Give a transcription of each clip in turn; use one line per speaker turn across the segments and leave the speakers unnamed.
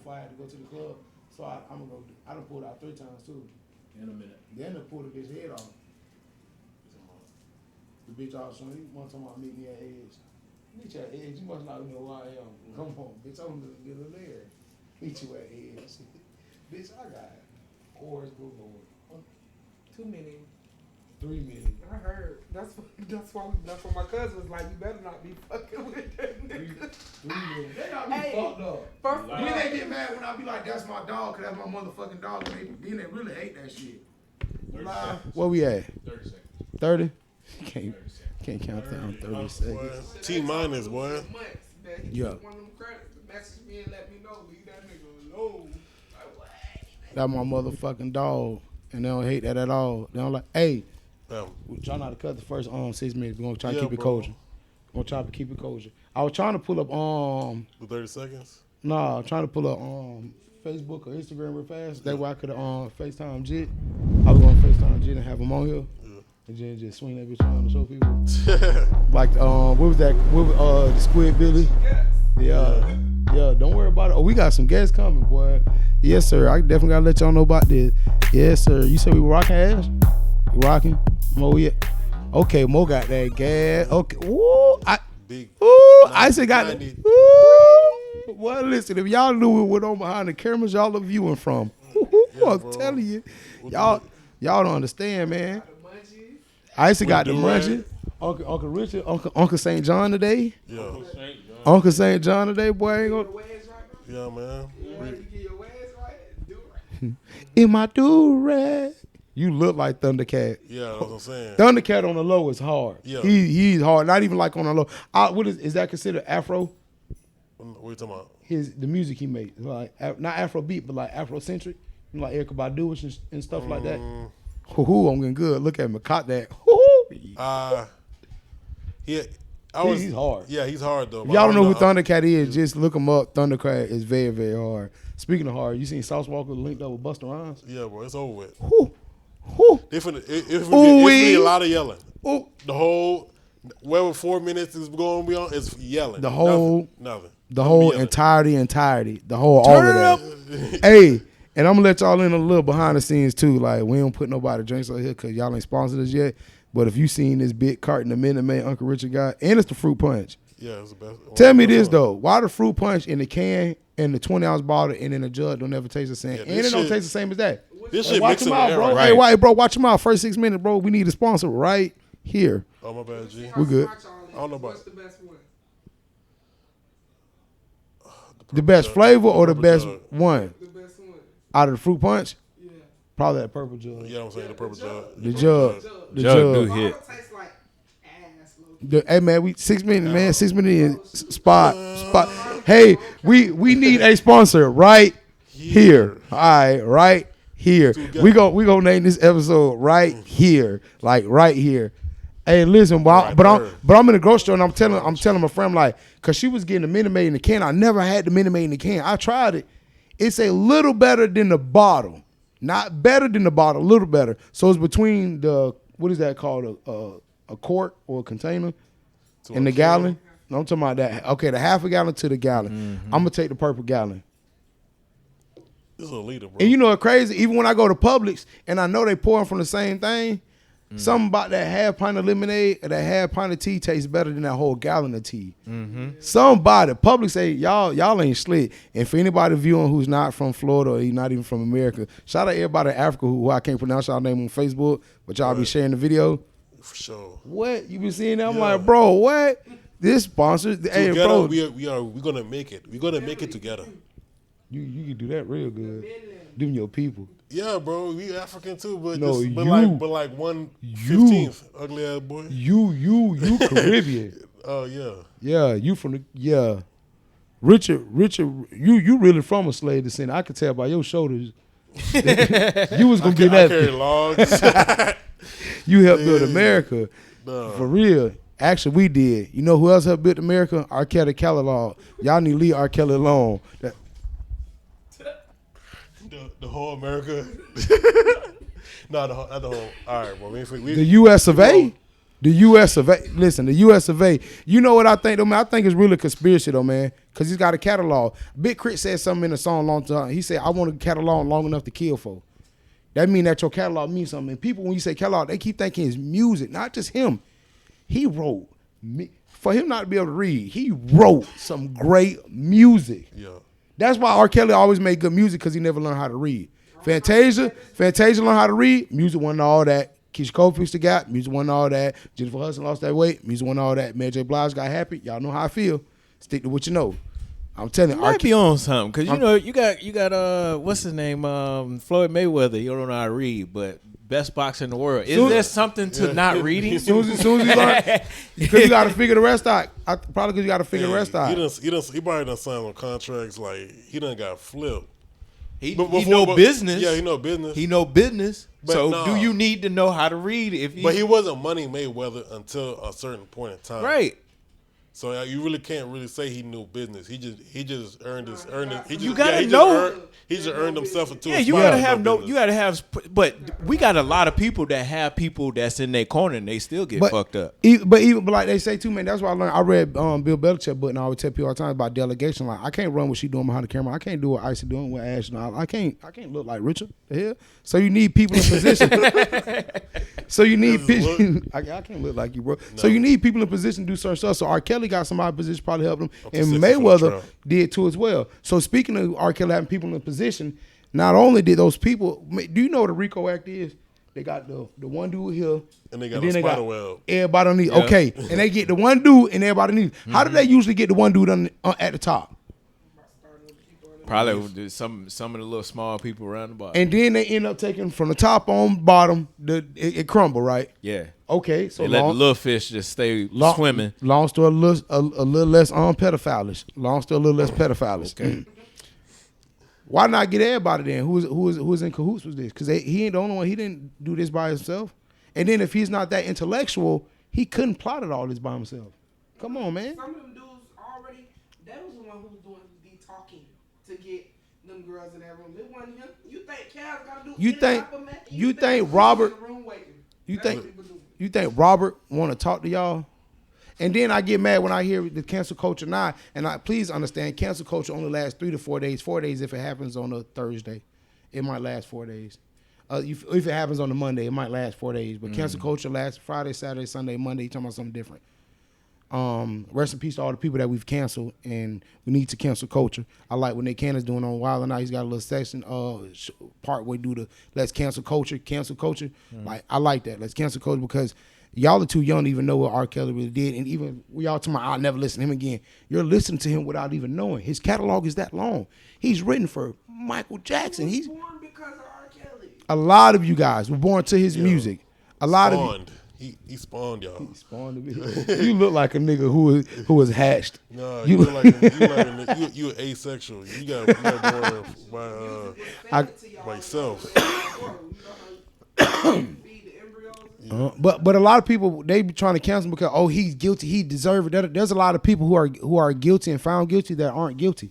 before I had to go to the club. So I'm gonna go. I done pulled out 3 times too.
In a minute.
Then I pulled the bitch head off. The bitch also, he one time I meet me at Edge. Meet you at Edge. You must not know who I am. Come on, bitch. I'm gonna get a there. Meet you at Edge. Bitch, I got horse galore.
Too many.
3 minutes.
I heard. That's why my cousin was like, you better not be fucking with that nigga.
3 minutes. They got me fucked up.
First,
Then they get mad when I be like, that's my dog, cause that's my motherfucking dog. Then they really hate that shit. Where we at?
30 seconds.
30? Can't count down 30 seconds.
T-minus, boy.
Yeah.
One of them credits. Message me and let me know. Leave that nigga alone.
That's my motherfucking dog. And they don't hate that at all. They don't like, hey, we try not to cut the first 6 minutes. We're going to try to keep it kosher. We're going to try to keep it kosher. I was trying to pull up,
the 30 seconds?
Nah, I'm trying to pull up Facebook or Instagram real fast. That way I could FaceTime Jit. I was going to FaceTime Jit and have him on here. And then just swing that bitch around to show people. Like, what was that? The Squid Billy? Yeah. Yeah, don't worry about it. Oh, we got some guests coming, boy. Yes, sir. I definitely got to let y'all know about this. Yes, sir. You said we were rocking, Ash? You rocking? Mo, yeah. Okay, Mo got that gas. Okay. Woo. Icey got it. Woo. Well, listen, if y'all knew what on behind the cameras y'all are viewing from, I'm telling you. Y'all don't understand, man. Icey got the munchies. Uncle Richard, Uncle St. John today.
Yeah.
Uncle St. John today, boy. Ain't gonna...
Yeah, man.
In my do-rag. You look like Thundercat.
Yeah, that's what I'm saying.
Thundercat on the low is hard.
Yeah.
He's hard. Not even like on the low. What is that considered Afro?
What are you talking about?
The music he made. Like not Afro beat, but like Afrocentric. Like Erykah Badu and stuff like that. Hoo-hoo, I'm getting good. Look at him. Caught that. He's hard.
Yeah, he's hard though.
If y'all don't know who Thundercat is, just look him up. Thundercat is very, very hard. Speaking of hard, you seen Sauce Walker linked up with Busta Rhymes?
Yeah, bro, it's over with.
Whew.
It's be a lot of yelling.
Ooh.
The whole, whatever 4 minutes is going to be on, it's yelling.
The whole,
nothing.
The whole entirety. The whole, all of that. Hey. And I'm going to let y'all in a little behind the scenes, too. Like, we don't put nobody drinks on here because y'all ain't sponsored us yet. But if you seen this big carton of Minute Maid Uncle Richard got, and it's the fruit punch.
Yeah, it's the best.
Tell me this, though. Why the fruit punch in the can and the 20-ounce bottle and in the jug don't ever taste the same? And it don't taste the same as that.
This shit
watch
mixing
them out, bro.
Right.
Hey, bro, watch them out. First 6 minutes, bro. We need a sponsor right here.
Oh, my bad, G.
We good.
I don't know about
What's the best one?
The best flavor or the best one?
The best one.
Out of the fruit punch?
Yeah.
Probably that purple jug.
Yeah, I'm saying the purple jug.
The jug. The
jug
jug.
do hit.
Tastes like ass.
Hey man, we 6 minutes, man. 6 minutes in spot. Hey, we need a sponsor right here. All right, right here. We gonna name this episode right here, like right here. Hey, listen, but I'm in the grocery store and I'm telling my friend like, cause she was getting the Minute Maid in the can. I never had the Minute Maid in the can. I tried it. It's a little better than the bottle, not better than the bottle, a little better. So it's between the what is that called a quart or a container and the gallon. No, I'm talking about that. Okay, the half a gallon to the gallon. Mm-hmm. I'm gonna take the purple gallon.
This is a liter, bro.
And you know what's crazy? Even when I go to Publix and I know they pouring from the same thing, something about that half pint of lemonade or that half pint of tea tastes better than that whole gallon of tea. Mm-hmm. Somebody, Publix say, y'all ain't slick. And for anybody viewing who's not from Florida or not even from America, shout out everybody in Africa who I can't pronounce y'all name on Facebook, but y'all be sharing the video.
For sure.
What? You been seeing that? I'm like, bro, what? This sponsor, hey, bro.
We're gonna make it. We're gonna make it together.
You can do that real good. Them your people.
Yeah, bro. We African too, but
no,
like 1/15th, ugly ass boy.
You Caribbean.
Oh yeah.
Yeah, you from the Richard. You really from a slave descent. I could tell by your shoulders. You was gonna get that.
I carry logs.
You helped build America. For real. Actually, we did. You know who else helped build America? R. Kelly Kellogg. Y'all need to leave R. Kelly alone.
The whole America. No, not the whole. All right, bro.
The U.S. of A. The U.S. of A. Listen, the U.S. of A. You know what I think, though, man? I think it's really a conspiracy, though, man, because he's got a catalog. Big Crit said something in the song long time. He said, I want a catalog long enough to kill for. That mean that your catalog means something. And people, when you say catalog, they keep thinking it's music, not just him. He wrote, for him not to be able to read, he wrote some great music.
Yeah.
That's why R. Kelly always made good music, because he never learned how to read. Fantasia learned how to read. Music wasn't all that. Keisha Cole fixed the gap. Music wasn't all that. Jennifer Hudson lost that weight. Music wasn't all that. Mary J. Blige got happy. Y'all know how I feel. Stick to what you know. I'm telling you.
You might be on something, because you know you got what's his name, Floyd Mayweather. He don't know how to read, but best boxer in the world. Is there something to not reading?
As soon as he learn, because you got to figure the rest out. Probably because you got to figure the rest out.
He probably done signed on contracts like he done got flipped.
He know business.
Yeah, he know business.
He know business.
But
so do you need to know how to read?
But he wasn't Money Mayweather until a certain point in time.
Right.
So you really can't really say he knew business. He just earned his.
You gotta know.
He just earned himself into.
Yeah, you gotta have You gotta have. But we got a lot of people that have people that's in their corner and they still get fucked up.
But like they say too, man. That's why I learned. I read Bill Belichick book, and I always tell people all the time about delegation. Like I can't run what she doing behind the camera. I can't do what Icey doing with Ash. I can't look like Richard. The hell. So you need people in position. So you need people. I can't look like you, bro. No. So you need people in position to do certain stuff. So R. Kelly got somebody in position, probably helped him, and Mayweather did too as well. So speaking of R. Kelly having people in position, not only did those people, do you know what the RICO Act is? They got the one dude here,
and they got a spider web.
Everybody underneath. Yeah. Okay, and they get the one dude and everybody underneath. Mm-hmm. How do they usually get the one dude at the top?
Probably some of the little small people around the bottom.
And then they end up taking from the top on bottom, it crumble, right?
Yeah.
Okay, so
they let the little fish just stay swimming.
Long story, a little less pedophilish. Long story, a little less pedophilish.
Okay.
Why not get everybody then? Who is in cahoots with this? Because he ain't the only one. He didn't do this by himself. And then if he's not that intellectual, he couldn't plot it all this by himself. Come on, man.
Some of them dudes already. That was the one who was doing the talking to get them girls in that room. It wasn't him. You think Cal's gotta do? You think Robert?
You think Robert want to talk to y'all? And then I get mad when I hear the cancel culture now. And please understand, cancel culture only lasts 3 to 4 days. 4 days if it happens on a Thursday, it might last 4 days. If it happens on a Monday, it might last 4 days. But cancel culture lasts Friday, Saturday, Sunday, Monday. You're talking about something different. Rest in peace to all the people that we've canceled, and we need to cancel culture. I like when Nick Cannon's doing on Wild and Out. He's got a little section, part where do the let's cancel culture. Like I like that. Let's cancel culture because y'all are too young to even know what R. Kelly really did. And even we all talking about I'll never listen to him again. You're listening to him without even knowing. His catalog is that long. He's written for Michael Jackson. He's born because of R. Kelly. A lot of you guys were born to his music. A lot of you.
He spawned y'all.
He spawned me. You look like a nigga who was hatched.
No, you look like a nigga. You asexual. You got born by yourself.
But a lot of people, they be trying to cancel him because he's guilty, he deserves it. There's a lot of people who are guilty and found guilty that aren't guilty.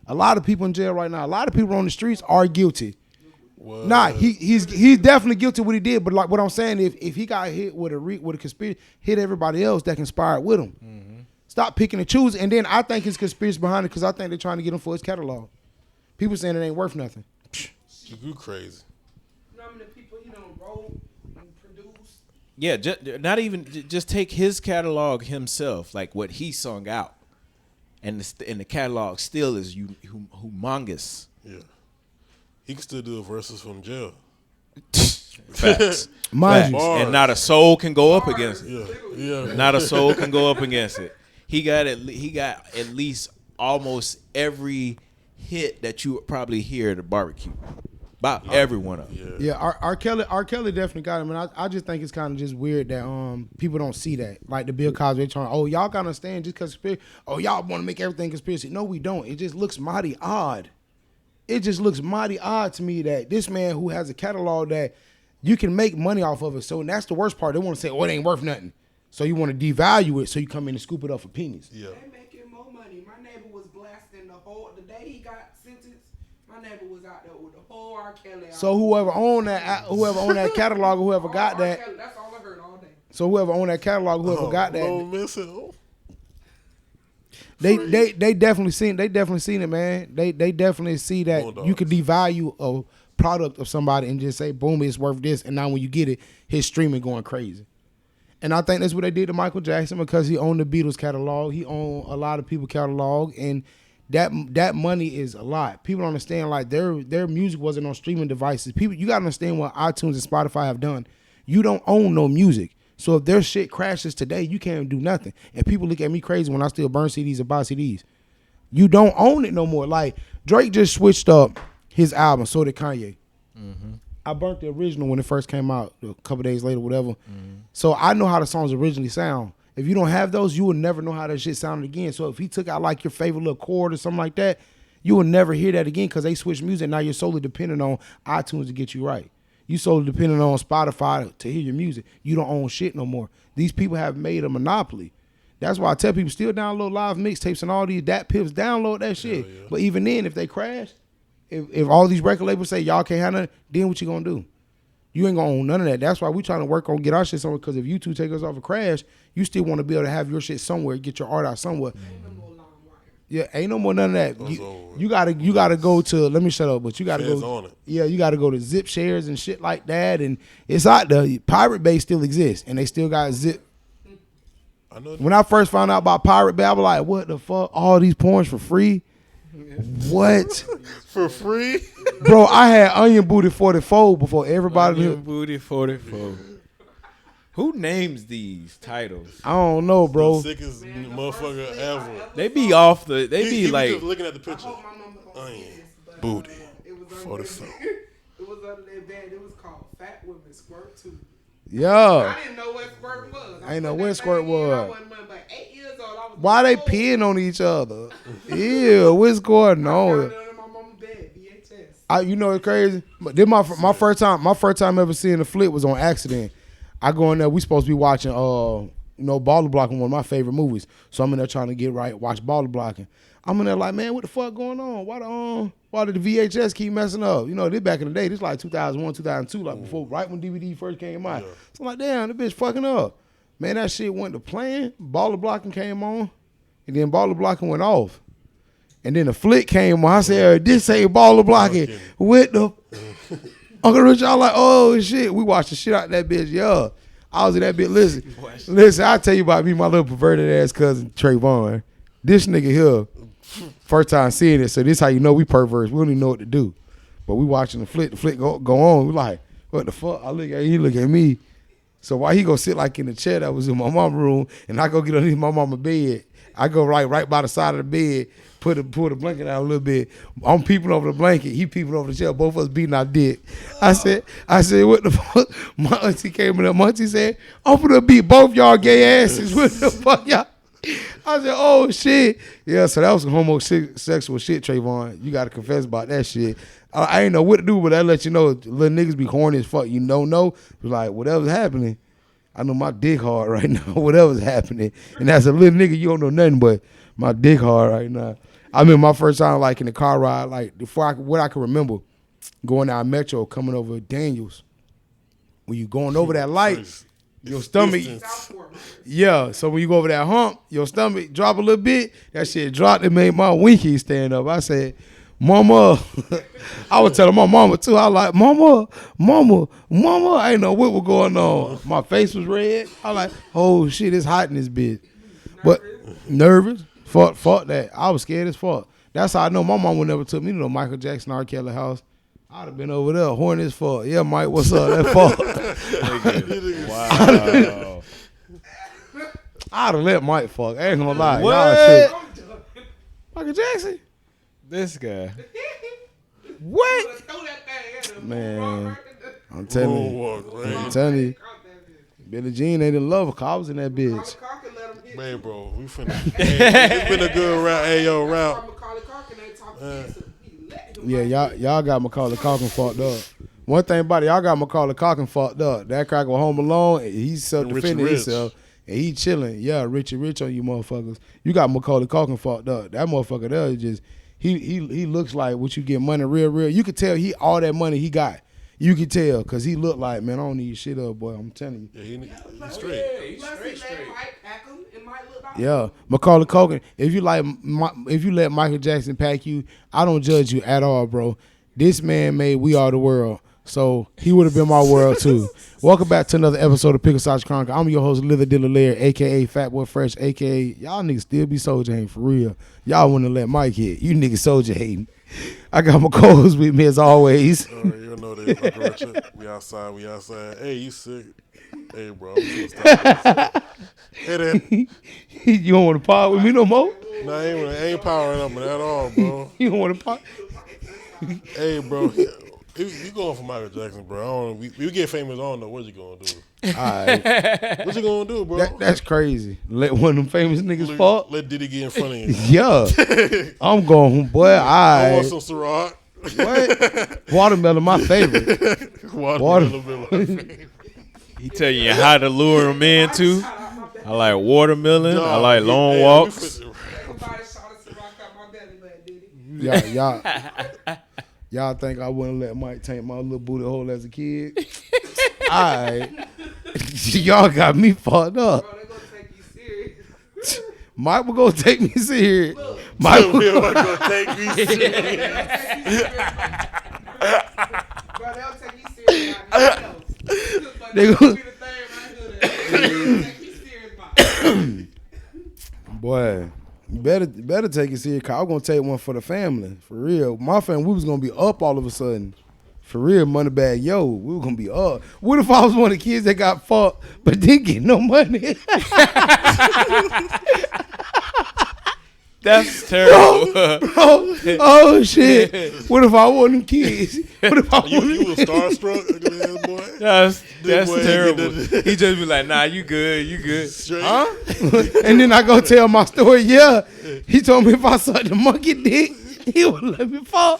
A lot of people in jail right now. A lot of people on the streets are guilty. What? Nah, he's definitely guilty of what he did. But like what I'm saying, if he got hit with a conspiracy, hit everybody else that conspired with him. Mm-hmm. Stop picking and choosing. And then I think his conspiracy behind it because I think they're trying to get him for his catalog. People saying it ain't worth nothing.
You crazy.
You know how many people he done wrote and produced?
Yeah, just take his catalog himself, like what he sung out, and the catalog still is humongous.
Yeah. He can still do verses from jail.
Facts. And not a soul can go up against it. Yeah. Not a soul can go up against it. He got at least almost every hit that you would probably hear at a barbecue. About every one of them.
Yeah, R. Kelly definitely got him, and I just think it's kind of just weird that people don't see that. Like the Bill Cosby trying, y'all gotta understand just because y'all want to make everything conspiracy. No, we don't. It just looks mighty odd. It just looks mighty odd to me that this man who has a catalog that you can make money off of it. So that's the worst part. They want to say, it ain't worth nothing. So you want to devalue it so you come in and scoop it up for pennies.
Yeah. They making more money. My neighbor was blasting the day he got sentenced. My neighbor was out there with the whole R. Kelly.
So whoever owned that catalog, or whoever got that,
that's all I heard all day.
So whoever owned that catalog, whoever got that, they definitely seen it, man. They definitely see that you could devalue a product of somebody and just say, boom, it's worth this. And now when you get it, his streaming going crazy. And I think that's what they did to Michael Jackson because he owned the Beatles catalog. He owned a lot of people's catalog, and that money is a lot. People don't understand, like, their music wasn't on streaming devices. People, you got to understand what iTunes and Spotify have done. You don't own no music. So if their shit crashes today, you can't do nothing. And people look at me crazy when I still burn CDs and buy CDs. You don't own it no more. Like, Drake just switched up his album, so did Kanye. Mm-hmm. I burnt the original when it first came out a couple days later, whatever. Mm-hmm. So I know how the songs originally sound. If you don't have those, you will never know how that shit sounded again. So if he took out like your favorite little chord or something like that, you will never hear that again because they switched music. Now you're solely dependent on iTunes to get you right. You solely dependent on Spotify to hear your music. You don't own shit no more. These people have made a monopoly. That's why I tell people still download live mixtapes and all these DAT pips, download that shit. Yeah. But even then, if they crash, if all these record labels say y'all can't have nothing, then what you gonna do? You ain't gonna own none of that. That's why we trying to work on get our shit somewhere. Because if you two take us off a crash, you still want to be able to have your shit somewhere, get your art out somewhere. Yeah, ain't no more none of that. You gotta go to. Let me shut up. But you gotta go. Yeah, you gotta go to Zip shares and shit like that. And it's out there. Pirate Bay still exists, and they still got Zip. When I first found out about Pirate Bay, I was like, "What the fuck? All these porns for free? What?
For free,
bro?" I had Onion Booty 44 before everybody.
Onion Booty 44. Who names these titles?
I don't know, bro.
The sickest motherfucker ever.
They be off the. They
He
be like
just looking at the picture. Onion Booty 44.
It was under that band. It was called Fat Women Squirt 2.
Yeah.
I didn't know what squirt was.
I didn't know what squirt was.
I wasn't but 8 years old. I was
Why they peeing on each other? Ew, what's going on? You know it's crazy. But then my first time ever seeing the flick was on accident. I go in there. We supposed to be watching, Baller Blocking, one of my favorite movies. So I'm in there trying to get right, watch Baller Blocking. I'm in there like, man, what the fuck going on? Why did the VHS keep messing up? You know, this back in the day, this like 2001, 2002, like before, right when DVD first came out. Yeah. So I'm like, damn, the bitch fucking up. Man, that shit went to playing. Baller Blocking came on, and then Baller Blocking went off. And then the flick came on. I said, this ain't Baller Blocking. With the Uncle Rich, I was like, oh shit. We watched the shit out of that bitch, yeah. I was in that bitch. Listen, I'll tell you about me, my little perverted ass cousin Trayvon. This nigga here, first time seeing it, so this how you know we perverts. We don't even know what to do. But we watching the flick go on. We like, what the fuck? I look at he look at me. So why he go sit like in the chair that was in my mama's room, and I go get underneath my mama's bed. I go right by the side of the bed, pull the blanket out a little bit. I'm peeping over the blanket. He peeping over the chair. Both of us beating our dick. I said, what the fuck? My auntie came in there. My auntie said, I'm gonna beat both y'all gay asses. What the fuck, y'all? I said, oh shit. Yeah, so that was some homosexual shit, Trayvon. You gotta confess about that shit. I ain't know what to do, but I let you know, little niggas be horny as fuck. You don't know. It was like, whatever's happening. I know my dick hard right now, whatever's happening. And as a little nigga, you don't know nothing but my dick hard right now. I remember my first time like in the car ride, like what I can remember, going down Metro, coming over Daniels. When you going over that light, your stomach, yeah. So when you go over that hump, your stomach drop a little bit. That shit dropped and made my winky stand up. I said, Mama, I was telling my mama too. I was like, Mama. I didn't know what was going on. My face was red. I was like, oh shit, it's hot in this bitch. But nervous, fuck that. I was scared as fuck. That's how I know my mama never took me to no Michael Jackson, R. Kelly house. I'd have been over there, horny as fuck. Yeah, Mike, what's up? That fuck. Wow. I'd have let Mike fuck. I ain't gonna lie.
What?
Michael Jackson?
This guy.
What? Man, I'm telling you. Billie Jean ain't in love with her. I was in that bitch.
Man, bro, we finna. It's been a good round. Hey, yo, round.
Yeah, y'all got Macaulay Culkin fucked up. One thing about it, y'all got Macaulay Culkin fucked up. That cracker was home alone. He's self-defending himself. And he chilling. Yeah, Richie Rich on you motherfuckers. You got Macaulay Culkin fucked up. That motherfucker there is just, he looks like what you get money real. You could tell all that money he got. You can tell because he looked like, man, I don't need shit up, boy. I'm telling you.
Yeah, he's straight.
He's straight.
Yeah, Macaulay Culkin. If you let Michael Jackson pack you, I don't judge you at all, bro. This man made We Are the World, so he would have been my world too. Welcome back to another episode of Pickle Sausage Chronicles. I'm your host, LillyDilly, aka Fat Boy Fresh, aka y'all niggas still be soldier hating for real. Y'all wouldn't let Mike hit. You niggas soldier hating. I got my co-host with me as always.
You know that. We outside. Hey, you sick? Hey, bro. I'm stop. Hey, then.
You don't want to pod with me no more?
Nah, I ain't powering up at all, bro.
You don't want to pod?
Hey, bro. You going for Michael Jackson, bro. I don't know. We get famous, I don't know what you going to do.
All right.
What you going to do, bro?
That's crazy. Let one of them famous niggas fall?
Let Diddy get in front of you.
Yeah. I'm going, boy,
I want some Ciroc.
What? Watermelon, my favorite.
Watermelon.
He tell you how to lure him in, too. I like watermelon. I like long walks.
Y'all think I wouldn't let Mike tank my little booty hole as a kid? Alright. Y'all got me fucked up.
Bro, they gonna take you serious.
Mike will go take me serious.
Mike will go take me serious.
Bro, they'll take you serious.
They gonna
be the thing right here.
Boy, you better take it serious, cause I'm gonna take one for the family. For real. My family, we was gonna be up all of a sudden. For real, Moneybag, yo, we were gonna be up. What if I was one of the kids that got fucked but didn't get no money?
That's terrible.
Bro, oh shit. What if I wasn't kids? What if I
You was starstruck, boy?
That's terrible. He just be like, nah, you good.
Straight.
Huh? And then I go tell my story. Yeah, he told me if I sucked the monkey dick, he would let me fall.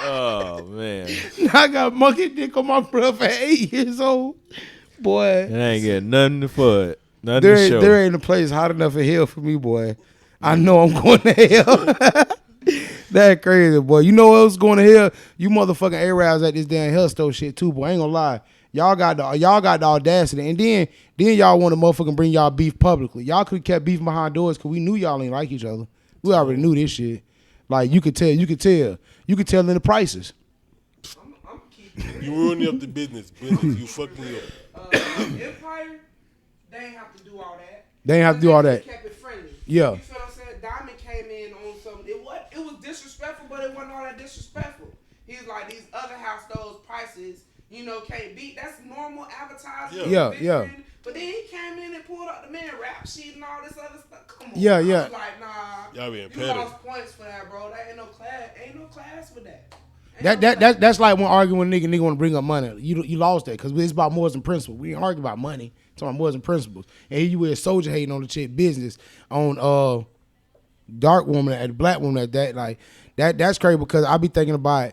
Oh man,
I got monkey dick on my brother at 8 years old. Boy,
it ain't getting nothing for it. Nothing
there
to
ain't,
show.
there ain't a place hot enough in hell for me, boy. I know I'm going to hell. That crazy, boy. You know what else going to hell? You motherfucking Arabs at this damn hell store shit too, boy. I ain't gonna lie. Y'all got the audacity, and then y'all want to motherfucking bring y'all beef publicly. Y'all could have kept beef behind doors because we knew y'all ain't like each other. We already knew this shit. Like you could tell in the prices.
I'm keeping
You ruining up the business. You fucking me up.
Empire, they ain't have to do all that.
They
kept it friendly.
Yeah.
You feel what I'm saying? Diamond came in on something. It was disrespectful, but it wasn't all that disrespectful. He's like, these other house stores prices, can't beat. That's normal advertising.
Yeah.
But then he came in and pulled up the man rap sheet and all this other stuff. Come on.
Yeah.
I was like, nah.
Y'all being
you
petty.
lost points for that, bro. That ain't no class. Ain't no class with that.
That's like when arguing with nigga want to bring up money. You lost that because it's about morals and principles. We ain't arguing about money. It's about morals and principles. And here you with soldier hating on the chick business on dark woman and black woman at that. Like that's crazy because I be thinking about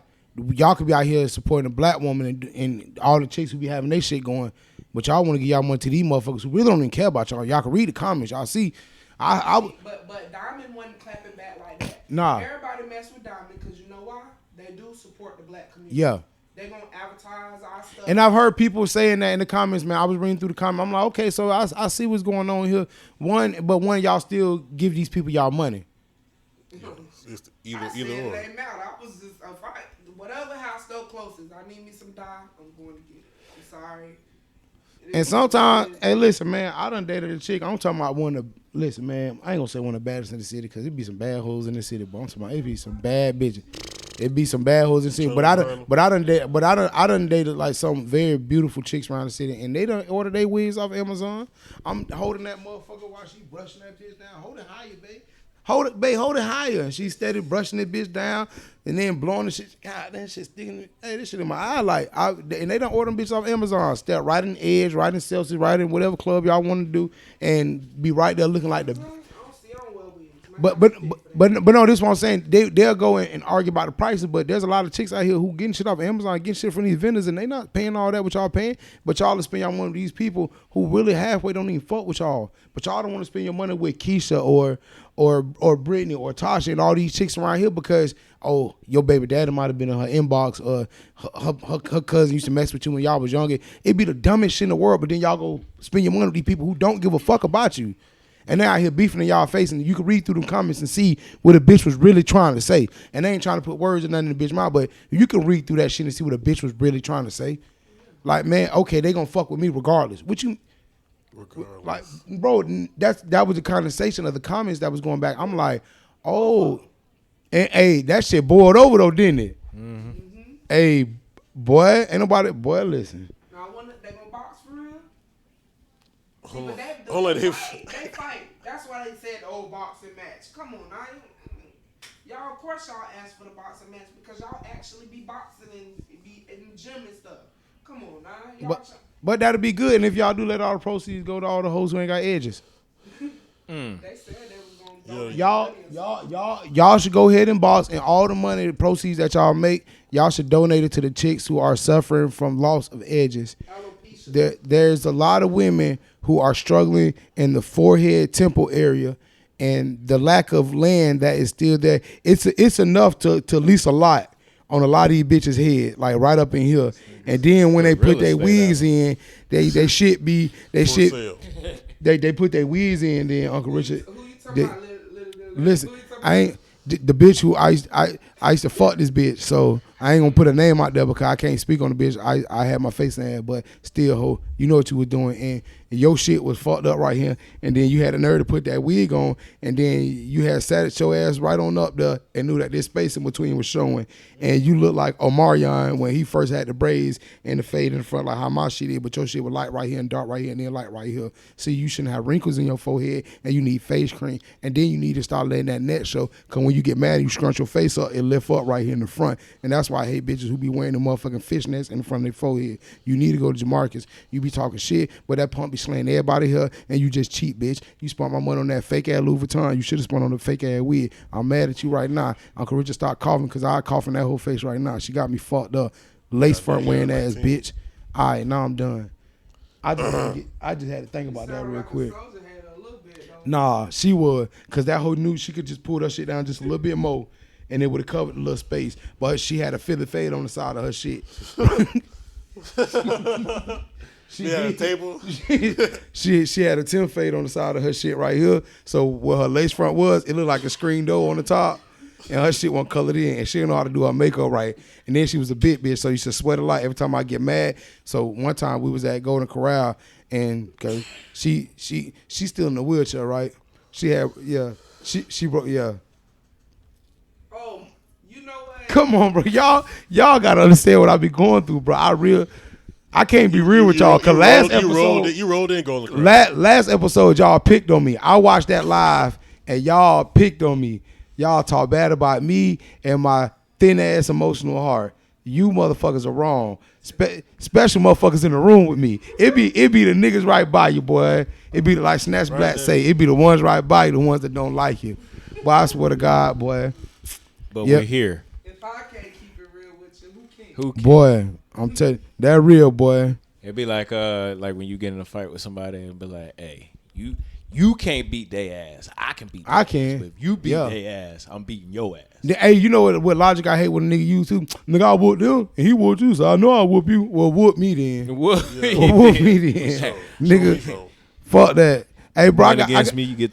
y'all could be out here supporting a black woman and all the chicks who be having their shit going, but y'all want to give y'all money to these motherfuckers who really don't even care about y'all. Y'all can read the comments. Y'all see.
But Diamond wasn't clapping back like that.
Nah.
Everybody mess with Diamond because you know why? They do support the black community.
Yeah.
They gonna advertise our stuff.
And I've heard people saying that in the comments, man. I was reading through the comments. I'm like, okay, so I see what's going on here. One of y'all still give these people y'all money.
It's
I
either
said
or.
it ain't matter. I was just a fight. Whatever house store closest, I need me some dye. I'm going to get it. I'm sorry.
And sometimes, hey, listen, man, I done dated a chick. I'm talking about one of listen, man, I ain't gonna say one of the baddest in the city because it be some bad hoes in the city, but I'm talking about it be some bad bitches. It be some bad hoes in the city. But I done dated like some very beautiful chicks around the city, and they done order their wigs off Amazon. I'm holding that motherfucker while she brushing that bitch down. Hold it higher, babe. Hold it higher. And she steady brushing that bitch down and then blowing the shit. God, that shit sticking. Hey, this shit in my eye. And they don't order them bitches off Amazon. Step right in Edge, right in Celsius, right in whatever club y'all want to do, and be right there looking like the.
I don't see on well wigs.
But no, this is what I'm saying. They'll go and argue about the prices, but there's a lot of chicks out here who getting shit off Amazon, getting shit from these vendors, and they not paying all that what y'all paying. But y'all to spend y'all money with these people who really halfway don't even fuck with y'all. But y'all don't want to spend your money with Keisha or Brittany or Tasha and all these chicks around here because your baby daddy might have been in her inbox or her cousin used to mess with you when y'all was younger. It'd be the dumbest shit in the world, but then y'all go spend your money with these people who don't give a fuck about you. And they out here beefing in y'all face, and you can read through them comments and see what a bitch was really trying to say. And they ain't trying to put words or nothing in the bitch mouth, but you can read through that shit and see what a bitch was really trying to say. Like, man, okay, they gonna fuck with me regardless. Like, bro, that was the conversation of the comments that was going back. I'm like, and hey, that shit boiled over though, didn't it? Mm-hmm. Hey, boy, ain't nobody, boy, listen.
Now, they gonna box for real? They fight. That's why they said the old boxing match. Come on, y'all. Of course, y'all asked for the boxing match because y'all actually be boxing and be in the gym and stuff. Come on, now.
But that'll be good. And if y'all do let all the proceeds go to all the hoes who ain't got edges,
they said they was gonna.
Y'all should go ahead and box, and all the money, the proceeds that y'all make, y'all should donate it to the chicks who are suffering from loss of edges. There's a lot of women who are struggling in the forehead temple area, and the lack of land that is still there. It's enough to lease a lot on a lot of these bitches' head, like right up in here. And then when they put their wigs in, they put their wigs in. Then Uncle Richard,
who you talking about?
Listen, I ain't the bitch who I used to fuck this bitch, so I ain't gonna put a name out there because I can't speak on the bitch. I had my face in it, but still, ho, you know what you were doing, and your shit was fucked up right here, and then you had the nerve to put that wig on, and then you had sat your ass right on up there and knew that this space in between was showing, and you look like Omarion when he first had the braids and the fade in the front like how my shit is, but your shit was light right here and dark right here and then light right here. See, you shouldn't have wrinkles in your forehead, and you need face cream, and then you need to start letting that net show, because when you get mad, you scrunch your face up, it lift up right here in the front, and that's why I hate bitches who be wearing the motherfucking fishnets in front of their forehead. You need to go to Jamarcus. You be talking shit, but that pump be slaying everybody here, and you just cheat, bitch. You spent my money on that fake ass Louis Vuitton. You should have spent on the fake ass wig. I'm mad at you right now. Uncle Richard start coughing because I coughing that whole face right now. She got me fucked up. Lace front wearing ass bitch. All right, now I'm done. I just had to think about that real quick. Nah, she would, because that whole knew she could just pull that shit down just a little bit more, and it would have covered a little space. But she had a feather fade on the side of her shit.
She had a table.
She had a Tim fade on the side of her shit right here. So where her lace front was, it looked like a screen door on the top. And her shit wasn't colored in. And she didn't know how to do her makeup right. And then she was a bit bitch, so you should sweat a lot every time I get mad. So one time we was at Golden Corral, and cause she's still in the wheelchair, right? She had she broke
Oh, you know what?
Come on, bro. Y'all gotta understand what I be going through, bro. I can't be real with y'all. Cause last episode
you rolled in Golden Corral.
Last episode y'all picked on me. I watched that live and y'all picked on me. Y'all talk bad about me and my thin ass emotional heart. You motherfuckers are wrong. Special motherfuckers in the room with me. It be the niggas right by you, boy. It be like Snatch right Black say. It be the ones right by you, the ones that don't like you. Boy, I swear to God, boy.
But we're here.
If I can't keep it real with you, who can?
Boy, I'm telling you, that real, boy.
It'd be like when you get in a fight with somebody and be like, hey, you can't beat their ass. I can beat their ass.
Can.
But if you beat their ass, I'm beating your ass.
Hey, you know what logic I hate when a nigga use too? Nigga, I whoop them and he whooped you, so I know I whoop you. Well, whoop me then. Whoop me then. Nigga, fuck that. Hey, bro, I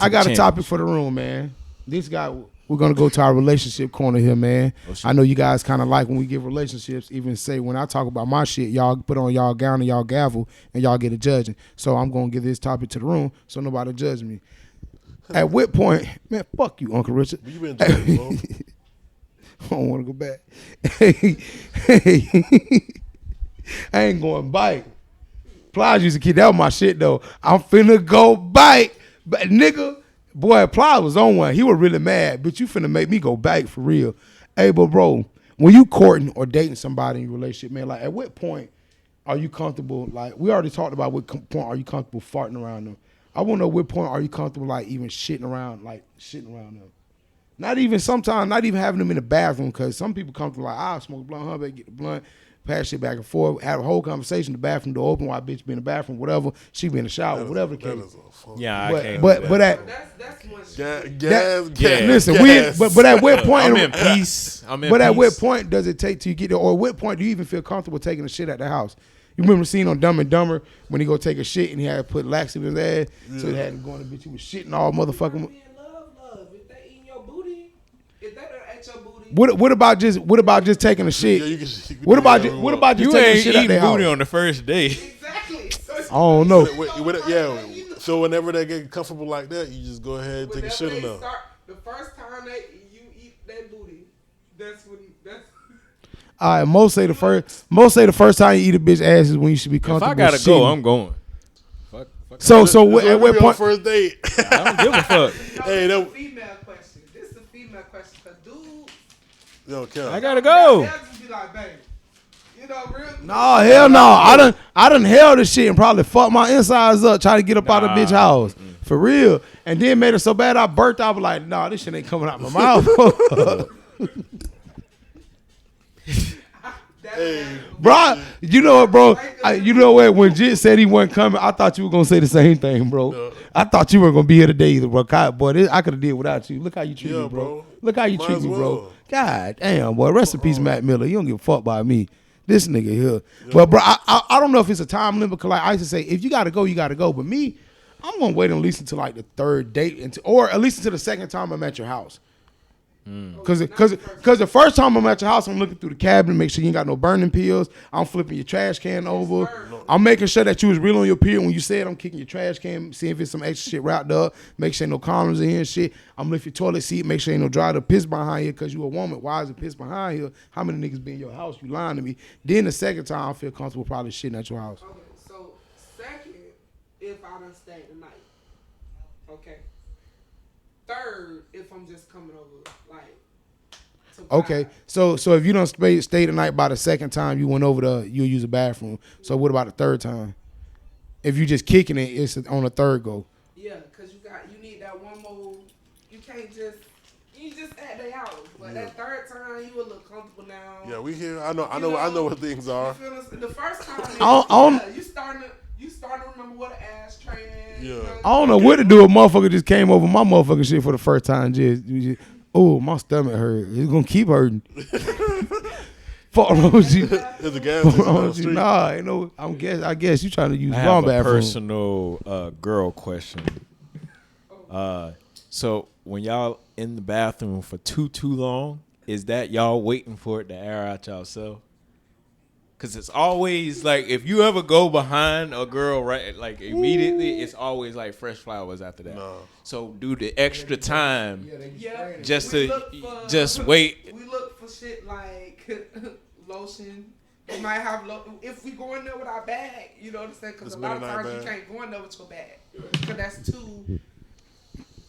got a topic for the room, man. This guy, we're going to go to our relationship corner here, man. I know you guys kind of like when we give relationships, even say when I talk about my shit, y'all put on y'all gown and y'all gavel and y'all get a judging. So I'm going to give this topic to the room so nobody judge me. At what point, man, fuck you, Uncle Richard.
You been judging, bro.
I don't want to go back. I ain't going bike. Plies used to keep that was my shit though. I'm finna go bike. But nigga, boy, Plies was on one. He was really mad, but you finna make me go back for real. Hey, but bro, when you courting or dating somebody in your relationship, man, like at what point are you comfortable? Like we already talked about what point are you comfortable farting around them. I want to know what point are you comfortable like even shitting around them. Not even sometimes, not even having them in the bathroom, because some people comfortable like, I'll smoke a blunt, huh, baby, get the blunt, pass shit back and forth, have a whole conversation, the bathroom door open while bitch be in the bathroom, whatever, she be in the shower, whatever the case.
Yeah,
but,
I can't.
But
That's much.
Listen, but at what point?
I'm in peace.
But at what point does it take till you get there, or at what point do you even feel comfortable taking a shit at the house? You remember the scene on Dumb and Dumber when he go take a shit and he had to put laxative in his ass, so he had to go in the bitch. He was shitting all motherfucking.
If they eating your booty, if they don't eat your booty.
What about just taking a shit? What about just taking a shit at their house?
Booty on the first day.
Exactly.
I don't know.
So whenever they get comfortable like that, you just go ahead and take a shit in there.
The first time you eat that booty, that's when that's.
All right, most say the first time you eat a bitch ass is when you should be comfortable.
If I gotta go, I'm going. Fuck
so at what point?
First date.
I don't give a fuck.
Hey, that's a female question. This is a female question because dudes.
Yo,
I gotta go.
They'll just be like, babe, you know, real.
No, hell no. I done held this shit and probably fucked my insides up trying to get up out of bitch house. For real. And then made it so bad I burnt. I was like, nah, this shit ain't coming out my mouth.
Hey,
bro, you know what, bro? You know what? When Jit said he wasn't coming, I thought you were gonna say the same thing, bro. No. I thought you weren't gonna be here today either, bro. God, boy, I could have did without you. Look how you treat me, bro. Look how you treat me, bro. God damn, boy. Rest in peace, Matt Miller. You don't give a fuck by me. This nigga here. But bro, I don't know if it's a time limit, because like I used to say, if you gotta go, you gotta go. But me, I'm gonna wait at least until like the third date, or at least until the second time I'm at your house. Cause the first time I'm at your house, I'm looking through the cabinet, make sure you ain't got no burning pills. I'm flipping your trash can over. I'm making sure that you was real on your period when you said. I'm kicking your trash can, seeing if it's some extra shit wrapped up. Make sure ain't no condoms in here and shit. I'm lifting your toilet seat, make sure ain't no dry to piss behind here, cause you a woman. Why is it piss behind here? How many niggas be in your house? You lying to me. Then the second time, I feel comfortable probably shitting at your house.
Okay, so second, if I done stayed the night. Okay. Third, if I'm just coming over, like.
Okay, so if you don't stay the night by the second time you went over you'll use a bathroom. So what about the third time? If you just kicking it, it's on the third go.
Yeah, cause you need that one more. You can't just at their house. But that third time you will look comfortable now.
Yeah, we here. I know what things are.
The first time you starting to remember what an ashtray is.
Yeah.
I don't know what to do. A motherfucker just came over my motherfucking shit for the first time. Just oh, my stomach hurt. It's gonna keep hurting. Fuck wrong with you?
There's a gas station on the street.
Nah, ain't no. I guess you trying to use
I
wrong
have a
bathroom.
personal girl question. So when y'all in the bathroom for too long, is that y'all waiting for it to air out y'allself? Cause it's always like if you ever go behind a girl right like immediately, it's always like fresh flowers after that. No. So do the extra time just wait.
We look for shit like lotion. We might have if we go in there with our bag, you know what I'm saying? Because a lot of times you can't go in there with your bag because that's too.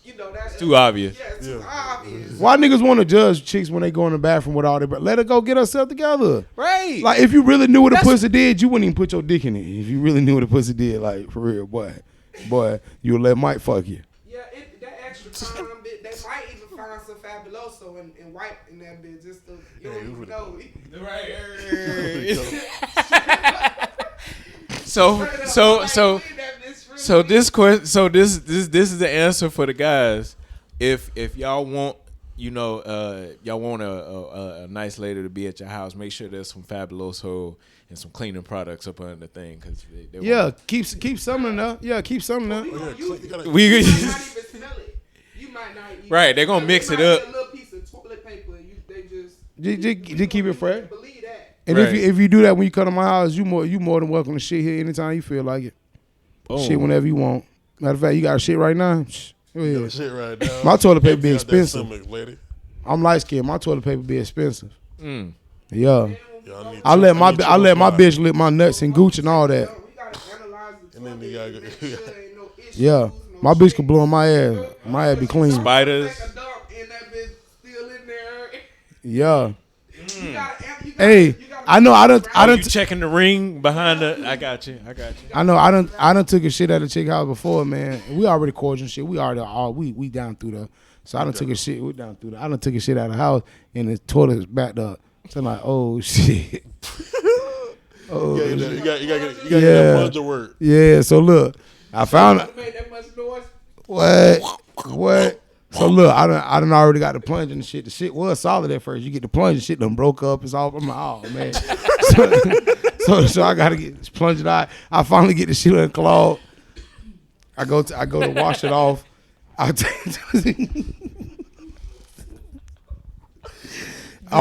You know, that's
too obvious.
Yeah, it's too obvious.
Why niggas want to judge chicks when they go in the bathroom with all their... Let her go get herself together.
Right.
Like, if you really knew what a pussy did, you wouldn't even put your dick in it. If you really knew what a pussy did, like, for real, boy, you would let Mike fuck you.
Yeah, that extra time, they might even find some Fabuloso and wipe in that bitch just to... You don't even know. Right.
So this is the answer for the guys. If y'all want, y'all want a nice lady to be at your house, make sure there's some Fabuloso and some cleaning products up under the thing, cause
keep some in there. Yeah, keep some in there.
You might not even smell it. You might not even.
Right, they're gonna mix it up.
A little piece of toilet paper. They
just keep it fresh.
Believe that.
And if you do that when you come to my house, you more than welcome to shit here anytime you feel like it. Shit whenever you want. Matter of fact, you got shit right now.
You got shit right now.
My toilet paper be expensive.
Lady.
I'm light skinned. My toilet paper be expensive.
Mm.
Yeah. I let my bitch lick my nuts and gooch and all that.
And then you gotta
yeah. My bitch can blow on my ass. My ass be clean.
Spiders.
Yeah. Hey, I know I don't.
You checking the ring behind the? I got you.
I know I don't took a shit at a chick house before, man. We already cordial and shit. We already we down through there. So I done took a shit. We down through there. I done took a shit out of the house and the toilet's backed up. So I'm like, oh shit. Oh,
you gotta get that plunger work.
Yeah. So look, I found it.
Made that much noise.
What? So look, I done already got the plunge and the shit. The shit was solid at first. You get the plunge, the shit done broke up. It's all. I'm like, oh man. so I gotta get this plunged out. I finally get the shit unclogged. I go to wash it off. I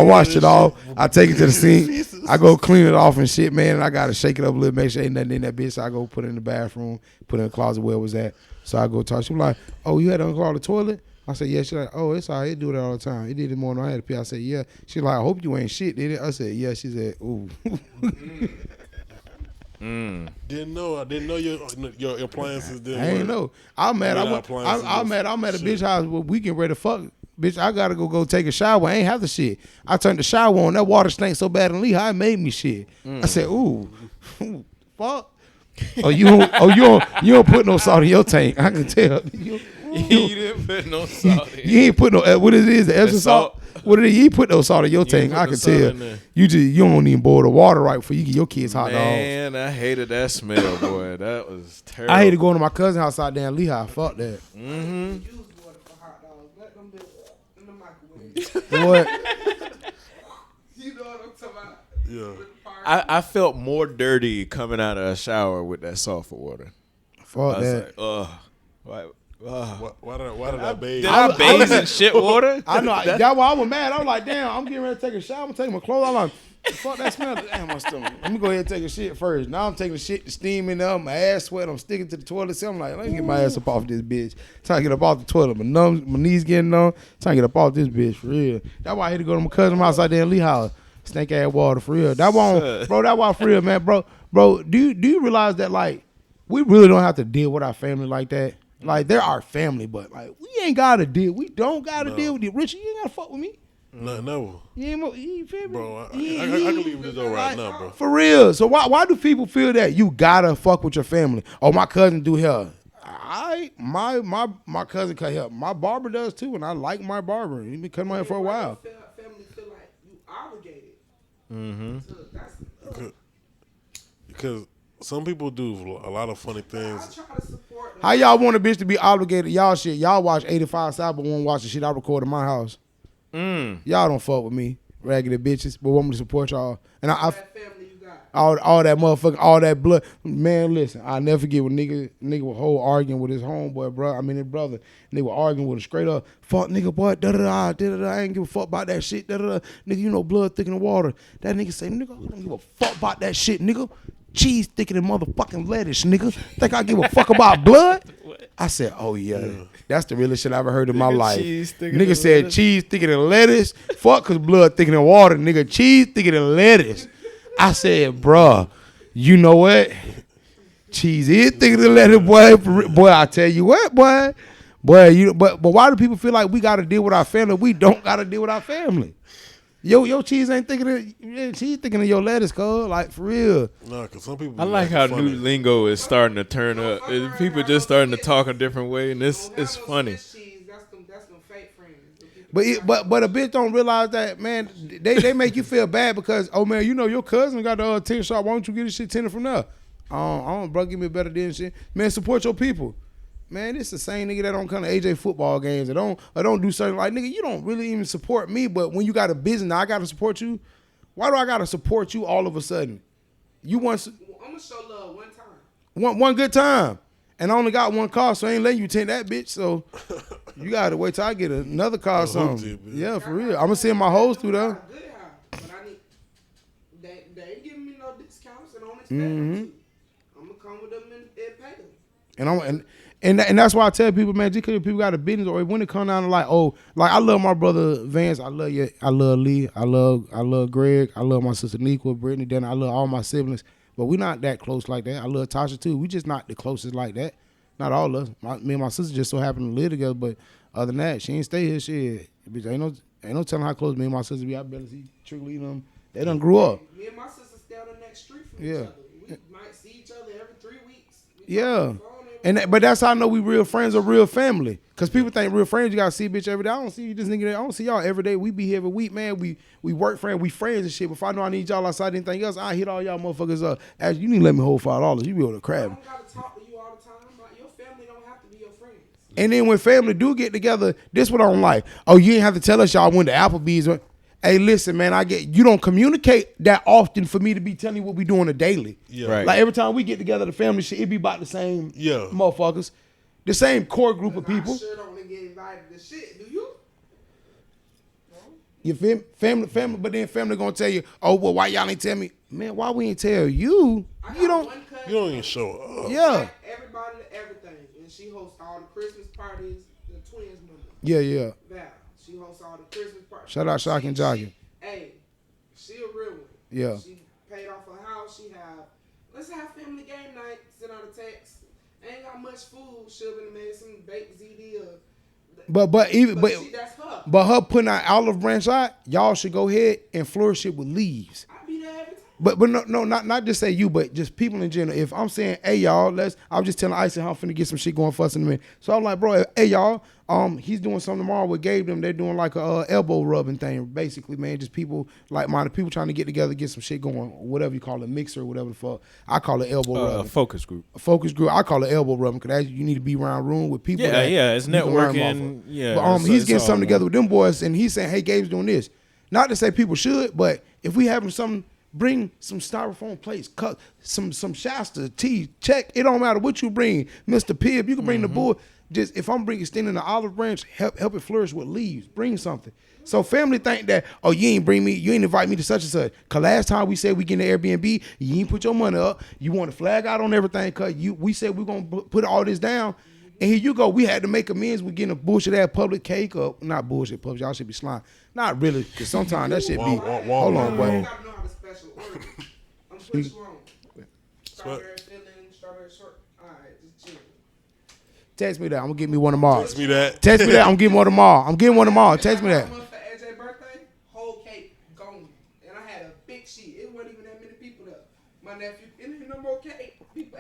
wash it off. I take it to the sink. I go clean it off and shit, man. And I gotta shake it up a little, make sure ain't nothing in that bitch. So I go put it in the bathroom, put it in the closet where it was at. So I go talk. She was like, "Oh, you had to unclog the toilet?" I said, "Yeah." She's like, "Oh, it's all right. It do that all the time. It did it more than I had to pee." I said, "Yeah." She's like, "I hope you ain't shit, did it?" I said, "Yeah." She said, "Ooh."
Didn't know your appliances didn't
I ain't
work.
know. I'm mad. I'm at a bitch house where we getting ready to fuck. Bitch, I gotta go take a shower. I ain't have the shit. I turned the shower on. That water stank so bad in Lehigh, it made me shit. I said, ooh, fuck. You don't put no salt in your tank. I can tell. You
didn't put no salt in.
You ain't put no what it is, the Epsom salt. What it is, you ain't put no salt in your tank. I can tell. You don't even boil the water right before you get your kids hot dogs.
Man, I hated that smell, boy. That was terrible.
I hated going to my cousin's house out there in Lehigh. Fuck that. What?
You know what I'm talking about?
Yeah.
I felt more dirty coming out of a shower with that sulfur water.
Fuck
I was
that.
like,
Why did I bathe?
Did I bathe in shit water?
I know. That's why I was mad. I was like, damn, I'm getting ready to take a shower. I'm taking my clothes. I'm like, fuck that smell. Damn, my stomach. Let me go ahead and take a shit first. Now I'm taking the shit, the steam in there. My ass sweat. I'm sticking to the toilet. So I'm like, let me get my ass up off this bitch. Trying to get up off the toilet. My knees getting numb. Trying to get up off this bitch for real. That's why I had to go to my cousin's house out there in Lehigh. Stank ass water for real. That one, bro. That why for real, man, bro. Do you realize that like we really don't have to deal with our family like that? Like they're our family, but like we ain't gotta deal. We don't gotta deal with you, Richard. You ain't gotta fuck with me.
No.
You feel me?
Bro, I can leave this door right now, bro.
For real. So why do people feel that you gotta fuck with your family? Oh, my cousin do hair. My cousin cut hair. My barber does too, and I like my barber. He been cutting my hair for a while.
Family feel like you obligated.
Because some people do a lot of funny things.
I try to support them.
How y'all want a bitch to be obligated? Y'all shit. Y'all watch 85 South, but won't watch the shit I record in my house. Y'all don't fuck with me, raggedy bitches, but want me to support y'all. And
That family you got.
all that motherfucking, all that blood. Man, listen, I'll never forget when nigga was whole arguing with his homeboy, bro. I mean his brother. And they were arguing with him straight up. Fuck nigga, boy, da-da-da. I ain't give a fuck about that shit, da-da-da. Nigga, you know blood thicker than water. That nigga say, nigga, I don't give a fuck about that shit, nigga. Cheese thicker than motherfucking lettuce, nigga. Think I give a fuck about blood? I said, oh yeah. That's the realest shit I ever heard in my life. Nigga said lettuce. Cheese thicker than lettuce. Fuck cause blood thicker than water, nigga. Cheese thicker than lettuce. I said, bruh, you know what? Cheese is thicker than lettuce, boy. Boy, I tell you what, boy. But why do people feel like we gotta deal with our family? We don't gotta deal with our family. Your cheese ain't thicker than cheese thicker than your lettuce, cuz. Like for real.
No, cause some people.
I like how new lingo is starting to turn up. People just starting to talk a different way, and it's funny.
That's them fake friends.
But a bitch don't realize that, man. They make you feel bad because, oh man, you know your cousin got the tin shop. Why don't you get his shit tinted from there? I don't, bro. Give me a better deal and shit. Man, support your people. Man, it's the same nigga that don't come to AJ football games or don't do something like, nigga, you don't really even support me, but when you got a business, now I got to support you. Why do I got to support you all of a sudden? You want...
I'm going to show love one time.
One good time. And I only got one car, so I ain't letting you tint that bitch, so you got to wait till I get another car or something. Yeah, for real. I'm going to send my hoes through there.
Good house, but I need... They ain't giving me no discounts, and I don't expect them to. I'm going to come with them and pay them.
And that's why I tell people, man, just because people got a business, or when it come down to like, oh, like I love my brother Vance, I love you, I love Lee, I love Greg, I love my sister Niqua, Brittany, then I love all my siblings, but we not that close like that. I love Tasha too. We just not the closest like that. Not all of us. Me and my sister just so happen to live together, but other than that, she ain't stay here. Shit, bitch, ain't no telling how close me and my sister be. I better see Trickle them They done grew up.
Me and my sister stay on the next street from
Yeah.
each other. We might see each other every 3 weeks.
Yeah. But that's how I know we real friends or real family. Cause people think real friends, you gotta see a bitch every day. I don't see you this nigga. I don't see y'all every day. We be here every week, man. We work friends, we friends and shit. But if I know I need y'all outside anything else, I hit all y'all motherfuckers up. As you need to let me hold $5. You be able to
I
crab.
don't gotta talk to you all the time. Like, your family don't have to be your friends.
And then when family do get together, this what I don't like. Oh, you ain't have to tell us y'all went to Applebee's. Hey, listen, man, you don't communicate that often for me to be telling you what we doing a daily.
Yeah.
Right.
Like every time we get together, the family shit, it be about the same motherfuckers. The same core group of people.
I sure don't get invited to shit, do you?
You feel me? Family, but then family gonna tell you, oh, well, why y'all ain't tell me? Man, why we ain't tell you? You don't
even show up.
Yeah.
Everybody to everything. And she hosts all the Christmas parties, the twins' mother.
Yeah.
Val. She hosts all the Christmas parties.
Shout out Shock and Jogging.
Hey, she a real one.
Yeah.
She paid off her house. Let's have family game night. Send out a text. Ain't got much food. She'll be made some baked ZD or.
But
See, that's her.
But her putting our olive branch out, y'all should go ahead and flourish it with leaves.
I be there every time.
But no, not just say you, but just people in general. If I'm saying, hey y'all, I was just telling Icey how I'm finna get some shit going for us in a minute. So I'm like, bro, hey y'all, he's doing something tomorrow with Gabe them. They're doing like a elbow rubbing thing, basically, man. Just people like-minded people trying to get together, get some shit going, whatever you call it, mixer, whatever the fuck. I call it elbow rubbing.
Focus group.
A focus group. I call it elbow rubbing because you need to be around room with people.
It's networking. Yeah,
but he's getting something together with them boys, and he's saying, hey, Gabe's doing this. Not to say people should, but if we having something. Bring some styrofoam plates, cut some Shasta tea. Check. It don't matter what you bring, Mr. Pibb. You can bring the bull. Just if I'm extending the olive branch, help it flourish with leaves. Bring something. So family think that you ain't invite me to such and such. Cause last time we said we get an Airbnb, you ain't put your money up. You want to flag out on everything. Cause we said we're gonna put all this down. And here you go. We had to make amends with getting a bullshit ass public cake or not bullshit public. Y'all should be slime. Not really, cause sometimes that shit be. Hold on, boy.
I'm switching wrong. Strawberry filling, strawberry short. All right, just chill.
Text me that. I'm gonna get me one tomorrow.
Text me that.
Text me that. I'm getting one tomorrow. Text me that.
For AJ's birthday, whole cake gone, and I had a big sheet. It wasn't even that many people there. My nephew, and ain't no more cake. People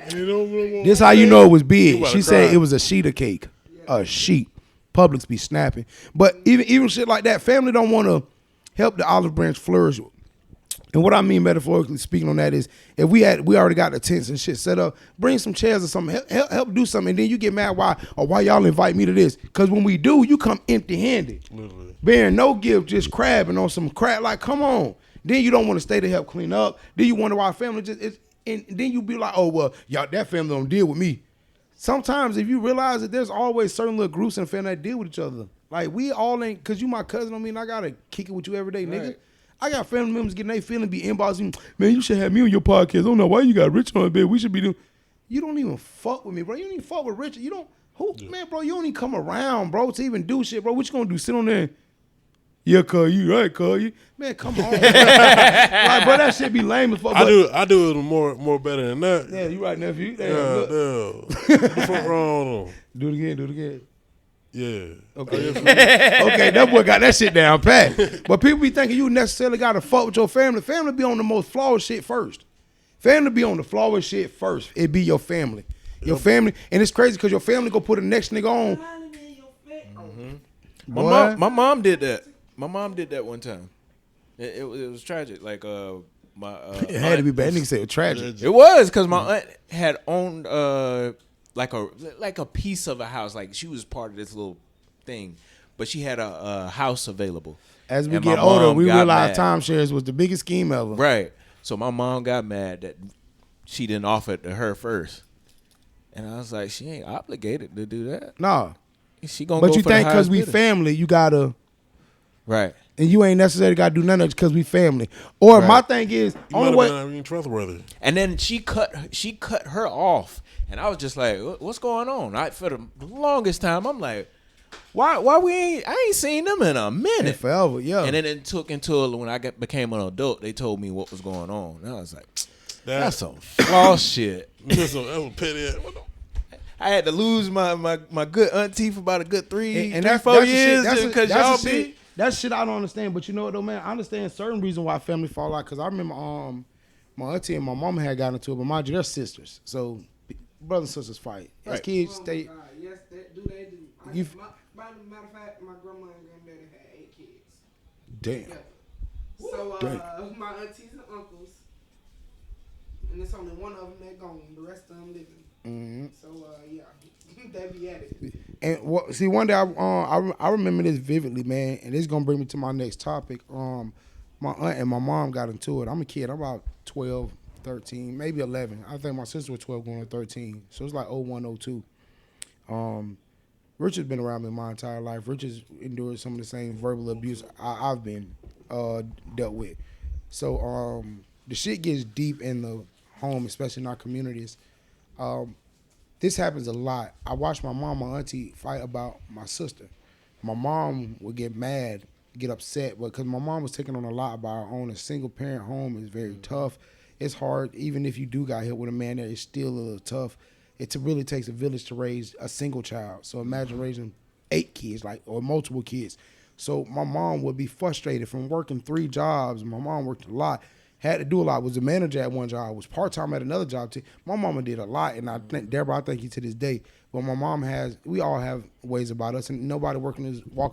This how you know it was big. She said it was a sheet of cake. A sheet. Publix be snapping. But even shit like that, family don't want to help the olive branch flourish. And what I mean metaphorically speaking on that is, if we already got the tents and shit set up, bring some chairs or something, help do something, and then you get mad why y'all invite me to this? Because when we do, you come empty-handed, literally bearing no gift, just crabbing on some crap. Like, come on. Then you don't want to stay to help clean up. Then you wonder why family and then you be like, oh well, y'all that family don't deal with me. Sometimes if you realize that there's always certain little groups in the family that deal with each other. Like we all ain't, cause you my cousin. Don't mean I gotta kick it with you every day, nigga. Right. I got family members getting their feeling, be inboxing, man, you should have me on your podcast. I don't know why you got Rich on, bed. We should be doing. You don't even fuck with me, bro. You don't even fuck with Richard. You don't, man, bro, you don't even come around, bro, to even do shit, bro. What you gonna do? Sit on there? Yeah, cuz you right, cuz you. Man, come on. Bro. Like, bro, that shit be lame as fuck.
I do it more better than that.
Yeah, you right, nephew.
Yeah. What the fuck wrong?
Do it again.
Yeah.
Okay. Okay, that boy got that shit down pat. But people be thinking you necessarily got to fuck with your family. Family be on the most flawless shit first. Family be on the flawless shit first. It be your family. Your family. And it's crazy because your family go put the next nigga on.
Mm-hmm. My mom did that. My mom did that one time. It was tragic. Like my
it had to be bad. Nigga said it was tragic.
It was because my aunt had owned like a piece of a house. Like she was part of this little thing, but she had a house available.
As we get older, we realize timeshares was the biggest scheme ever.
Right. So my mom got mad that she didn't offer it to her first, and I was like, she ain't obligated to do that.
Nah.
She gonna.
But
go
you
for
think because we family, you gotta.
Right.
And you ain't necessarily got to do nothing of it because we family. Or my thing is,
only way trustworthy.
And then she cut her off, and I was just like, "What's going on?" For the longest time, I'm like, "Why I ain't seen them in a minute,
and forever, yeah."
And then it took until when I became an adult, they told me what was going on, and I was like, "That's some false shit."
That was petty.
I had to lose my good auntie for about a good 4 years because y'all be.
That shit I don't understand. But you know what though, man? I understand certain reason why family fall out. Cause I remember my auntie and my mama had gotten into it, but mind you, they're sisters. So brothers and sisters fight. As kids, stay.
Yes, they do. Matter of fact, my grandma and granddaddy had 8 kids.
Damn.
Yeah. So my aunties and uncles, and it's only one of them that gone. The rest of them living.
Mm-hmm.
So yeah, they be at it.
And see, one day I remember this vividly, man, and it's gonna bring me to my next topic. My aunt and my mom got into it. I'm a kid. I'm about 12, 13, maybe 11. I think my sister was 12 going to 13. So it's like 01, 02. Richard's been around me my entire life. Richard's endured some of the same verbal abuse I've been dealt with. So the shit gets deep in the home, especially in our communities. This happens a lot. I watched my mom and auntie fight about my sister. My mom would get mad, get upset, because my mom was taking on a lot by her own. A single parent home is very tough. It's hard. Even if you do got hit with a man there, it's still a little tough. It really takes a village to raise a single child. So imagine raising 8 kids, or multiple kids. So my mom would be frustrated from working 3 jobs. My mom worked a lot, had to do a lot. Was a manager at one job, was part-time at another job too. My mama did a lot, and I thank you to this day. But my mom we all have ways about us, and nobody walking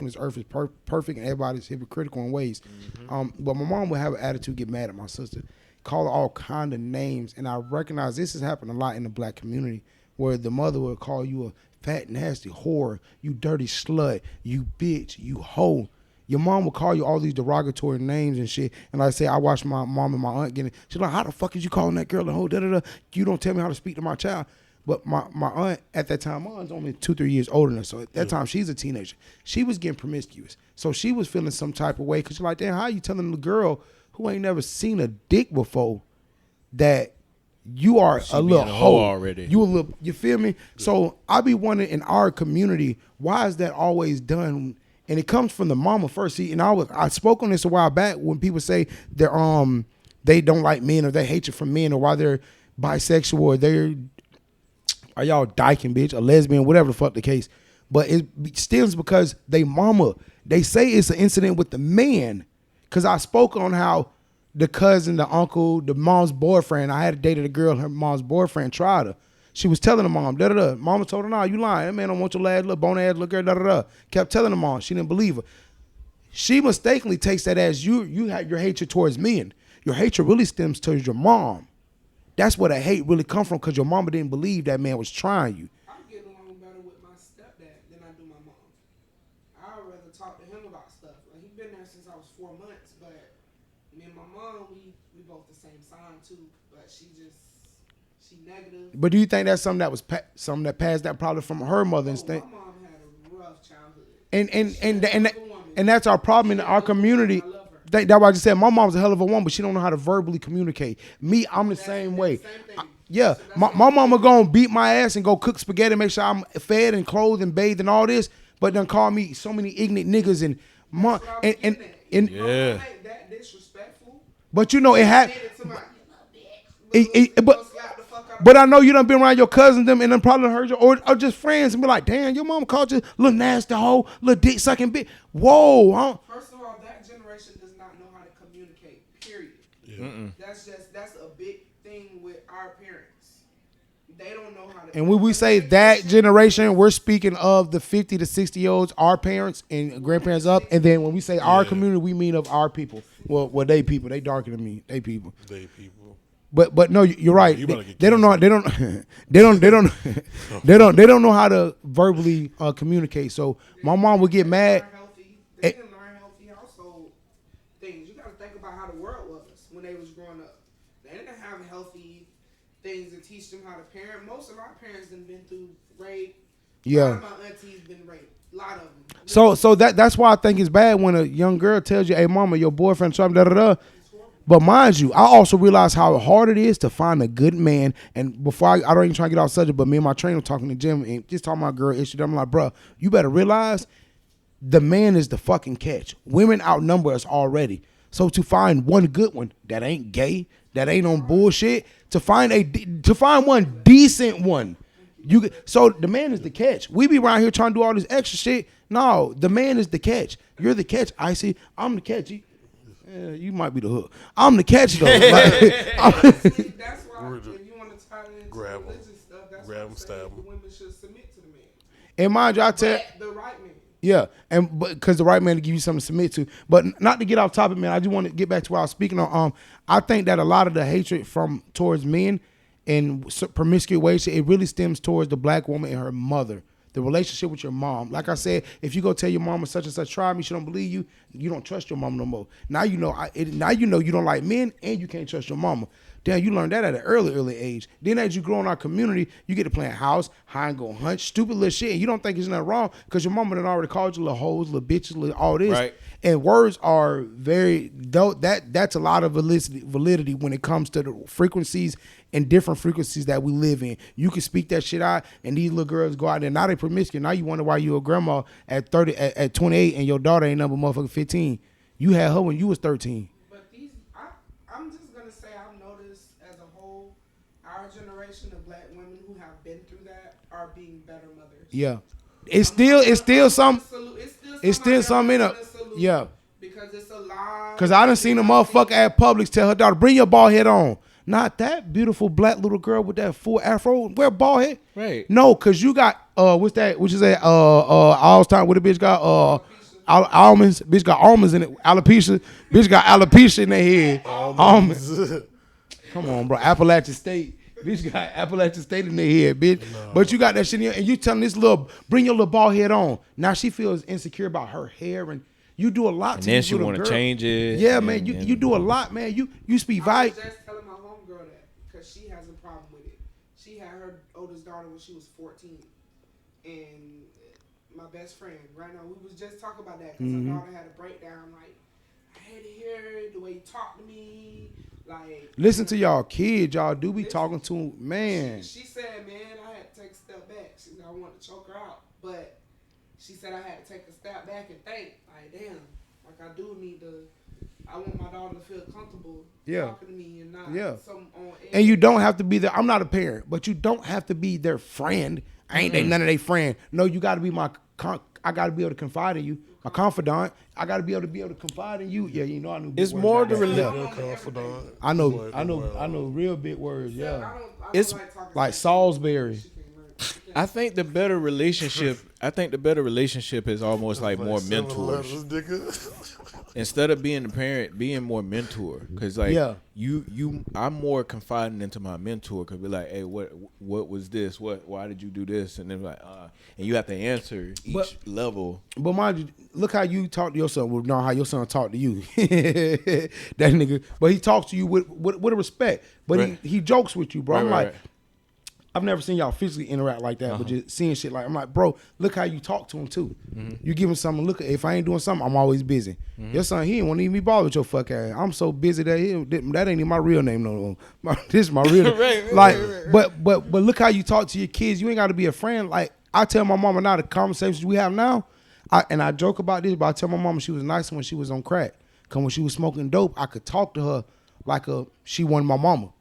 this earth is perfect, and everybody's hypocritical in ways. Mm-hmm. But my mom would have an attitude, get mad at my sister, call her all kind of names, and I recognize this has happened a lot in the black community, where the mother would call you a fat, nasty whore, you dirty slut, you bitch, you hoe. Your mom would call you all these derogatory names and shit. And like I say, I watched my mom and my aunt getting, she's like, how the fuck is you calling that girl a hoe? Da-da-da. You don't tell me how to speak to my child. But my aunt, at that time, my aunt's only 2-3 years older than her. So at that time, she's a teenager. She was getting promiscuous. So she was feeling some type of way, because she's like, damn, how you telling the girl who ain't never seen a dick before that you are a little hoe
already?
You feel me? So I be wondering, in our community, why is that always done? And it comes from the mama first. See, and I spoke on this a while back when people say they don't like men, or they hate you from men, or why they're bisexual, or are y'all dyking, bitch, a lesbian, whatever the fuck the case. But it stems because they say it's an incident with the man. Because I spoke on how the cousin, the uncle, the mom's boyfriend, I had dated a girl, her mom's boyfriend tried her. She was telling the mom, da-da-da. Mama told her, nah, you lying. That man don't want your lad, little bone-ass little girl, da-da-da. Kept telling the mom. She didn't believe her. She mistakenly takes that as you had your hatred towards men. Your hatred really stems towards your mom. That's where the hate really come from, because your mama didn't believe that man was trying you.
I get along better with my stepdad than I do my mom. I'd rather talk to him about stuff. Like, he been there since I was 4 months, but me and my mom, we both the same sign too, but she negative.
But do you think that's something that was something that passed that probably from her mother instead?
My mom had a rough childhood.
And that's our problem in our community. That's why I just said my mom's a hell of a woman, but she don't know how to verbally communicate. Me, I'm the same way. Yeah, my mama gonna beat my ass and go cook spaghetti, make sure I'm fed and clothed and bathed and all this, but then call me so many ignorant niggas and
yeah.
That disrespectful.
But you know it had. But I know you done been around your cousins them and then probably heard you or just friends and be like, damn, your mom called you little nasty hoe, little dick sucking bitch. Whoa, huh?
First of all, that generation does not know how to communicate. Period.
Yeah.
That's a big thing with our parents. They don't know how to.
And when we say that generation, we're speaking of the 50 to 60-year-olds, our parents and grandparents up. And then when we say our community, we mean of our people. Well, they people. They darker than me. They people.
They people.
But no, you're right. They don't know. They don't know how to verbally communicate. So my mom would get mad.
They didn't learn healthy household things. You got to think about how the world was when they was growing up. They didn't have healthy things to teach them how to parent. Most of our parents done been through rape.
Yeah.
A lot of my aunties been raped. A lot of them.
So that's why I think it's bad when a young girl tells you, "Hey, mama, your boyfriend something da da da." But mind you, I also realize how hard it is to find a good man. And before I don't even try to get off subject, but me and my trainer talking to Jim and just talking about girl issue. I'm like, bro, you better realize the man is the fucking catch. Women outnumber us already. So to find one good one that ain't gay, that ain't on bullshit, to find one decent one, so the man is the catch. We be around here trying to do all this extra shit. No, the man is the catch. You're the catch, Icey. I'm the catch. You might be the hook. I'm the catch, though.
That's why if you want to tie into religious stuff, that's why I'm saying the women should submit to the man.
And mind you, I tell
the right man.
Yeah, and because the right man to give you something to submit to. But not to get off topic, man. I just want to get back to what I was speaking on. I think that a lot of the hatred towards men and promiscuous, it really stems towards the black woman and her mother. The relationship with your mom. Like I said, if you go tell your mama such and such tried me, she don't believe you, you don't trust your mama no more. Now you know you don't like men and you can't trust your mama. Damn, you learned that at an early age. Then as you grow in our community, you get to playing house, hide and go hunt, stupid little shit, and you don't think it's nothing wrong because your mama done already called you little hoes, little bitches, little all this.
Right.
And words are that's a lot of validity when it comes to the frequencies and different frequencies that we live in. You can speak that shit out, and these little girls go out there. Now they promiscuous. Now you wonder why you a grandma at 30, at 28, and your daughter ain't number motherfucking 15. You had her when you was 13.
But I'm just gonna say I've noticed as a whole, our generation of black women who have been through that are being better mothers.
Yeah, it's still some in a yeah.
Because it's a lie.
Because I done seen a motherfucker at Publix tell her daughter, bring your bald head on. Not that beautiful black little girl with that full afro. Wear bald head.
Right.
No, because you got, what's that? Which is that, all time, what the bitch got? Almonds. Bitch got almonds in it. Alopecia. Bitch got alopecia in their head. Almonds. Come on, bro. Appalachian State. Bitch got Appalachian State in their head, bitch. No. But you got that shit in here, and you telling this bring your little bald head on. Now she feels insecure about her hair, and you do a lot
and
to
then
this
she
little
want to
girl.
change it.
Yeah, man. You do a lot, man. You speak
I
right.
was just telling my homegirl that because she has a problem with it. She had her oldest daughter when she was 14, and my best friend right now, we was just talking about that because her daughter had a breakdown. Like, I hate to hear the way you talk to me. Like,
listen to y'all kids. Y'all do be talking to man.
She said, man, I had to take a step back. She said I wanted to choke her out, but she said I had to take a step back and think, like, damn, like I do need to. I want my daughter to feel comfortable talking to me and not some on edge. And
you don't have to be there. I'm not a parent, but you don't have to be their friend. I ain't none of their friend. No, you got to be I got to be able to confide in you. My confidant. I got to be able to confide in you. Yeah, you know I knew.
It's more the
confidant.
I know real big words. Yeah,
it's
like Salisbury.
I think the better relationship is almost like more mentors. Instead of being a parent, being more mentor. Because like I'm more confiding into my mentor. Because we're like, hey, what was this? Why did you do this? And then like, and you have to answer each level. But
mind you, look how you talk to your son. Well, not how your son talk to you. That nigga. But he talks to you with a respect. But he jokes with you, bro. I'm like. I've never seen y'all physically interact like that, but just seeing shit like, I'm like, bro, look how you talk to him too. You give him something, look, if I ain't doing something, I'm always busy. Your son, he ain't want to even be bothered with your fuck ass. I'm so busy that that ain't even my real name no more. This is my real name. But look how you talk to your kids. You ain't got to be a friend. Like, I tell my mama now, the conversations we have now, I joke about this, but I tell my mama she was nice when she was on crack. Because when she was smoking dope, I could talk to her like she wasn't my mama.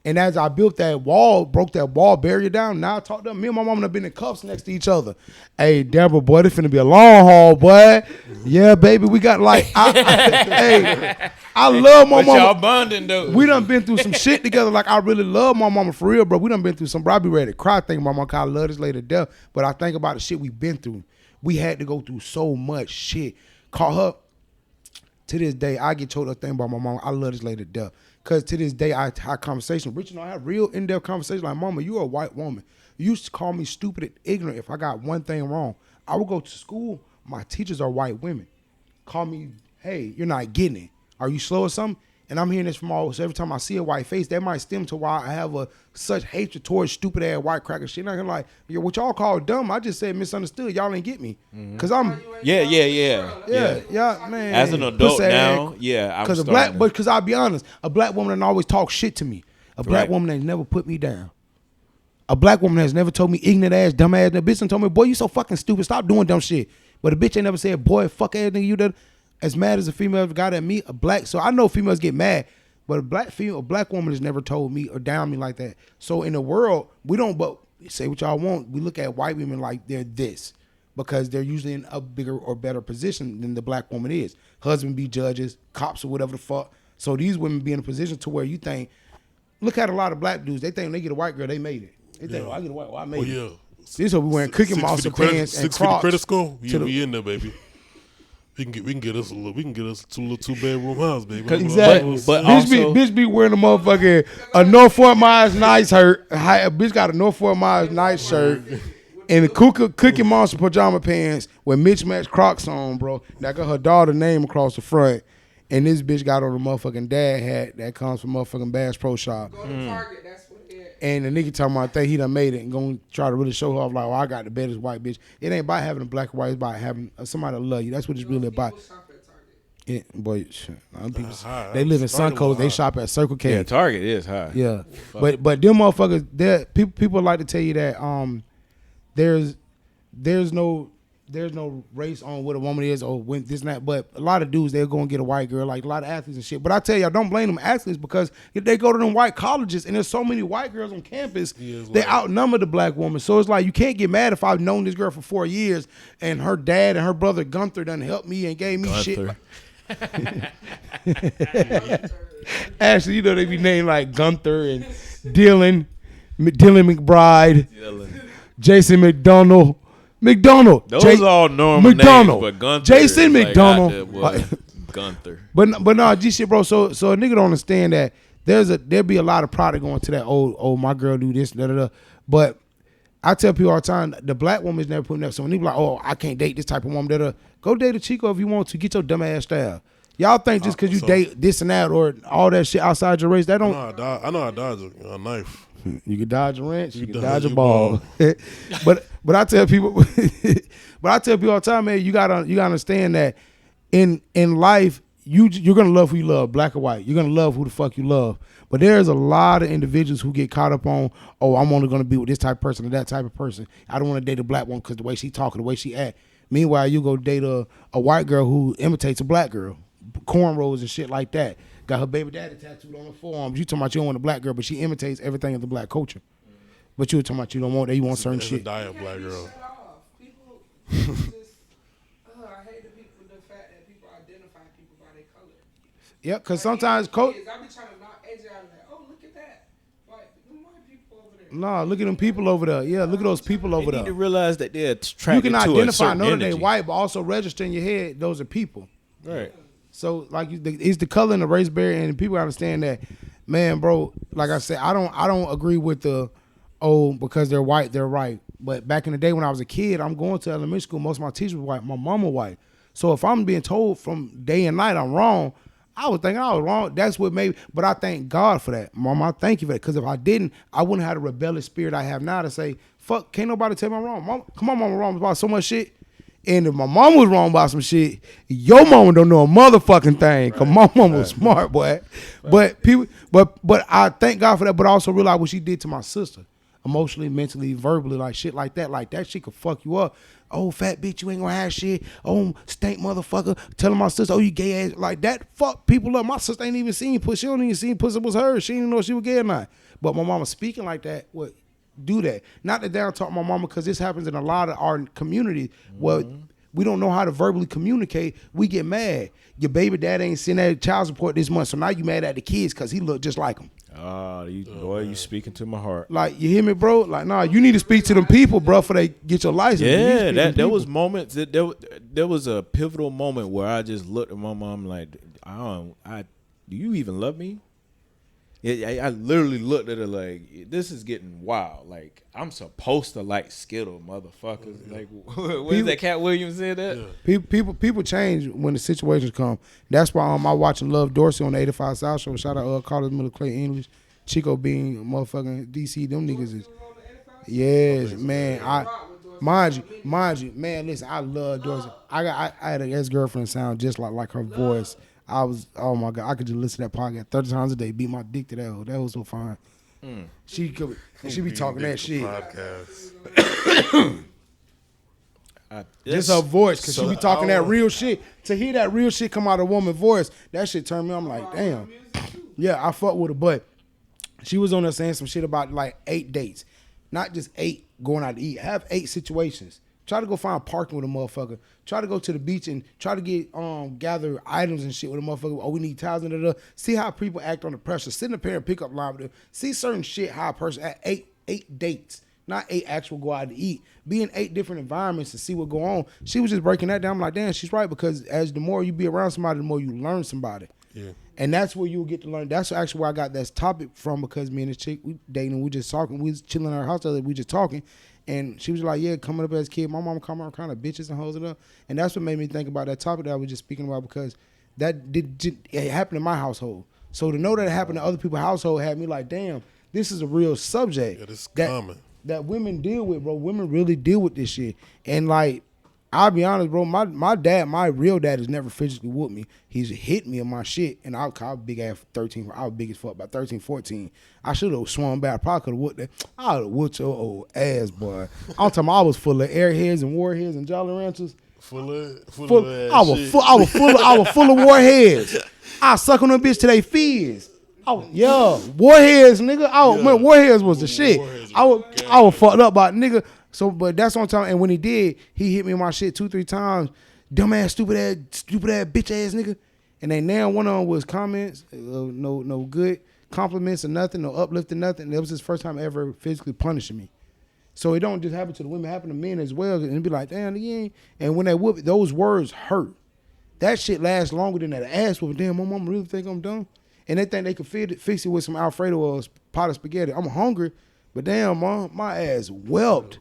And as I built that wall, broke that wall barrier down, now I talk to them. Me and my mom have been in cuffs next to each other. Hey, Deborah, boy, this finna be a long haul, boy. Yeah, baby, we got like, I love my mama.
Y'all bonding though.
We done been through some shit together. Like, I really love my mama for real, bro. We done been through some, bro. I be ready to cry thinking about my mama. I love this lady to death. But I think about the shit we been through. We had to go through so much shit. Call her. To this day, I get told a thing about my mama. I love this lady to death. Because to this day, I have conversations. Rich and I have real in-depth conversations like, mama, you a white woman. You used to call me stupid and ignorant if I got one thing wrong. I would go to school. My teachers are white women. Call me, hey, you're not getting it. Are you slow or something? And I'm hearing this from almost every time I see a white face. That might stem to why I have such hatred towards stupid-ass white cracker shit. I'm like, what y'all call dumb, I just said misunderstood. Y'all ain't get me. Because I'm...
Yeah,
man.
As an adult now, I'm
because I'll be honest, a black woman that always talks shit to me. A black woman that never put me down. A black woman has never told me ignorant ass, dumb ass. The bitch and told me, boy, you so fucking stupid. Stop doing dumb shit. But a bitch ain't never said, boy, fuck ass nigga, you done. As mad as a female got at me, a black. So I know females get mad, but a black woman has never told me or down me like that. So in the world, we don't. But say what y'all want. We look at white women like they're this. because they're usually in a bigger or better position than the black woman is. Husband be judges, cops or whatever the fuck. So these women be in a position to where you think, look at a lot of black dudes. They think when they get a white girl, they made it. They think, I get a white girl, I made it. This is what we wearing Cookie Monster pants and Crocs.
Credit score, we in there, baby. We can get us a two bedroom house, baby.
Exactly. But bitch be wearing a motherfucking a North Fort Myers nice shirt. A bitch got a North Fort Myers nice shirt and a Cookie Monster pajama pants with mismatched Crocs on, bro. That got her daughter's name across the front. And this bitch got on a motherfucking dad hat that comes from motherfucking Bass Pro Shop.
Go to Target, that's what it is.
And the nigga talking about, I think he done made it and gonna try to really show her off like, I got the baddest white bitch. It ain't about having a black or white, it's about having somebody to love you. That's what it's really about.
Shop at Target.
Yeah, boy, people, they live in Suncoast, they shop at Circle K.
Yeah, Target is high.
Yeah. But them motherfuckers, people like to tell you that there's no race on what a woman is or when this and that, but a lot of dudes, they'll go and get a white girl, like a lot of athletes and shit. But I tell y'all, don't blame them athletes because if they go to them white colleges and there's so many white girls on campus, they outnumber the black woman. So it's like, you can't get mad if I've known this girl for 4 years and her dad and her brother Gunther done helped me and gave me shit. Actually, you know, they be named like Gunther and Dylan McBride, Jason McDonald.
Those all normal names, but Gunther,
Jason McDonald,
Gunther.
But no, G shit, bro. So a nigga don't understand that there'll be a lot of product going to that. Oh, my girl do this, da da da. But I tell people all the time, the black woman's never put next. So when they be like, oh, I can't date this type of woman, da da. Go date a Chico if you want to. Get your dumb ass style. Y'all think just because you date this and that or all that shit outside your race, that don't.
I know I dodge a knife.
You can dodge a wrench. You can dodge a ball. But I tell people, all the time, man, you gotta understand that in life, you're gonna love who you love, black or white. You're gonna love who the fuck you love. But there's a lot of individuals who get caught up on, oh, I'm only gonna be with this type of person or that type of person. I don't want to date a black one because the way she talking, the way she act. Meanwhile, you go date a white girl who imitates a black girl, cornrows and shit like that. Got her baby daddy tattooed on her forearms. You talking about you don't want a black girl, but she imitates everything of the black culture. But you were talking about you don't want that, you want certain shit.
A diet black girl.
People just, I hate the fact that people identify people by their color.
Yeah, because sometimes
I be trying to knock edge out of that. Oh, look at that. Like, them white people over there.
Nah, look at them people over there. Yeah, look at those people over there.
You need to realize that they're attracted
you can
to
identify, know that
energy.
they white, but also register in your head, those are people.
Right.
So, like, it's the color and the race barrier, and people understand that, man, bro. Like I said, I don't agree with the, because they're white, they're right. But back in the day when I was a kid, I'm going to elementary school. Most of my teachers were white. My mama white. So if I'm being told from day and night I'm wrong, I was thinking I was wrong. That's what made. But I thank God for that, Mama. I thank you for that. Because if I didn't, I wouldn't have the rebellious spirit I have now to say, fuck, can't nobody tell me I'm wrong. Mama, come on, Mama, wrong about so much shit. And if my mom was wrong about some shit, your mama don't know a motherfucking thing. Cause my mama was smart, boy. But people, but I thank God for that. But I also realize what she did to my sister, emotionally, mentally, verbally, like shit like that. Like that shit could fuck you up. Oh, fat bitch, you ain't gonna have shit. Oh, stink motherfucker. Telling my sister, oh, you gay ass. Like that fuck people up. My sister ain't even seen pussy. She don't even seen pussy was her. She didn't even know she was gay or not. But my mama speaking like that, what? Do that. Not to down talk my mama, because this happens in a lot of our community where we don't know how to verbally communicate. We get mad. Your baby dad ain't sent that child support this month, so now you mad at the kids because he look just like him.
Boy, you speaking to my heart.
Like, you hear me, bro? Like, nah, you need to speak to them people, bro, before they get your license.
Yeah, there was moments. There was a pivotal moment where I just looked at my mom like, do you even love me? I literally looked at her like, this is getting wild. Like, I'm supposed to like Skittle, motherfuckers. Like, where's that Cat Williams said that?
Yeah.
People change when the situations come. That's why I watching Love Dorsey on the 85 South Show. Shout out Carlos Miller, Clay English, Chico Bean, motherfucking DC. Them niggas is, yes, man. Mind you, man. Listen, I love Dorsey. I had an ex-girlfriend sound just like her voice. Oh my God, I could just listen to that podcast 30 times a day, beat my dick to that hoe. That was so fine. She be talking that shit. Just her voice, because she be talking that real shit. To hear that real shit come out of a woman's voice, that shit turned me. I'm like, damn. Yeah, I fuck with her, but she was on there saying some shit about like 8 dates. Not just 8 going out to eat. Have 8 situations. Try to go find parking with a motherfucker. Try to go to the beach and try to get gather items and shit with a motherfucker. Oh, we need towels and da. See how people act under pressure. Sit in the parent pickup line with them. See certain shit how a person at eight dates, not 8 actual go out to eat. Be in 8 different environments and see what go on. She was just breaking that down. I'm like, damn, she's right, because as the more you be around somebody, the more you learn somebody. Yeah. And that's where you'll get to learn. That's actually where I got this topic from, because me and this chick, we dating, we just talking. We was chilling in our house the other day, we just talking. And she was like, yeah, coming up as a kid, my mom come around kind of bitches and hoes and up. And that's what made me think about that topic that I was just speaking about, because it happened in my household. So to know that it happened in other people's household had me like, damn, this is a real subject.
Yeah, this is common.
That women deal with, bro. Women really deal with this shit. And like, I'll be honest, bro, my dad, my real dad has never physically whooped me. He's hit me on my shit. And I was big ass 13. I was big as fuck, about 13, 14. I should have swung back. I probably could have whooped that. I would have whooped your old ass, boy. I'm talking about I was full of airheads and warheads and Jolly Ranchers.
Full of
I was full of warheads. I suck on them bitch till they fizz. Oh yeah, warheads, nigga. Man, warheads was the shit. I was fucked up by nigga. So, but that's on time. And when he did, he hit me on my shit 2-3 times. Dumbass, stupid ass, bitch ass nigga. And then now one of them was comments, no good compliments or nothing, no uplifting, nothing. That was his first time ever physically punishing me. So it don't just happen to the women, it happen to men as well. And it be like, damn, again. And when they whoop, those words hurt. That shit lasts longer than that ass whooping. Damn, my mom really think I'm dumb. And they think they can fix it with some Alfredo or pot of spaghetti. I'm hungry, but damn, mom, my ass whelped.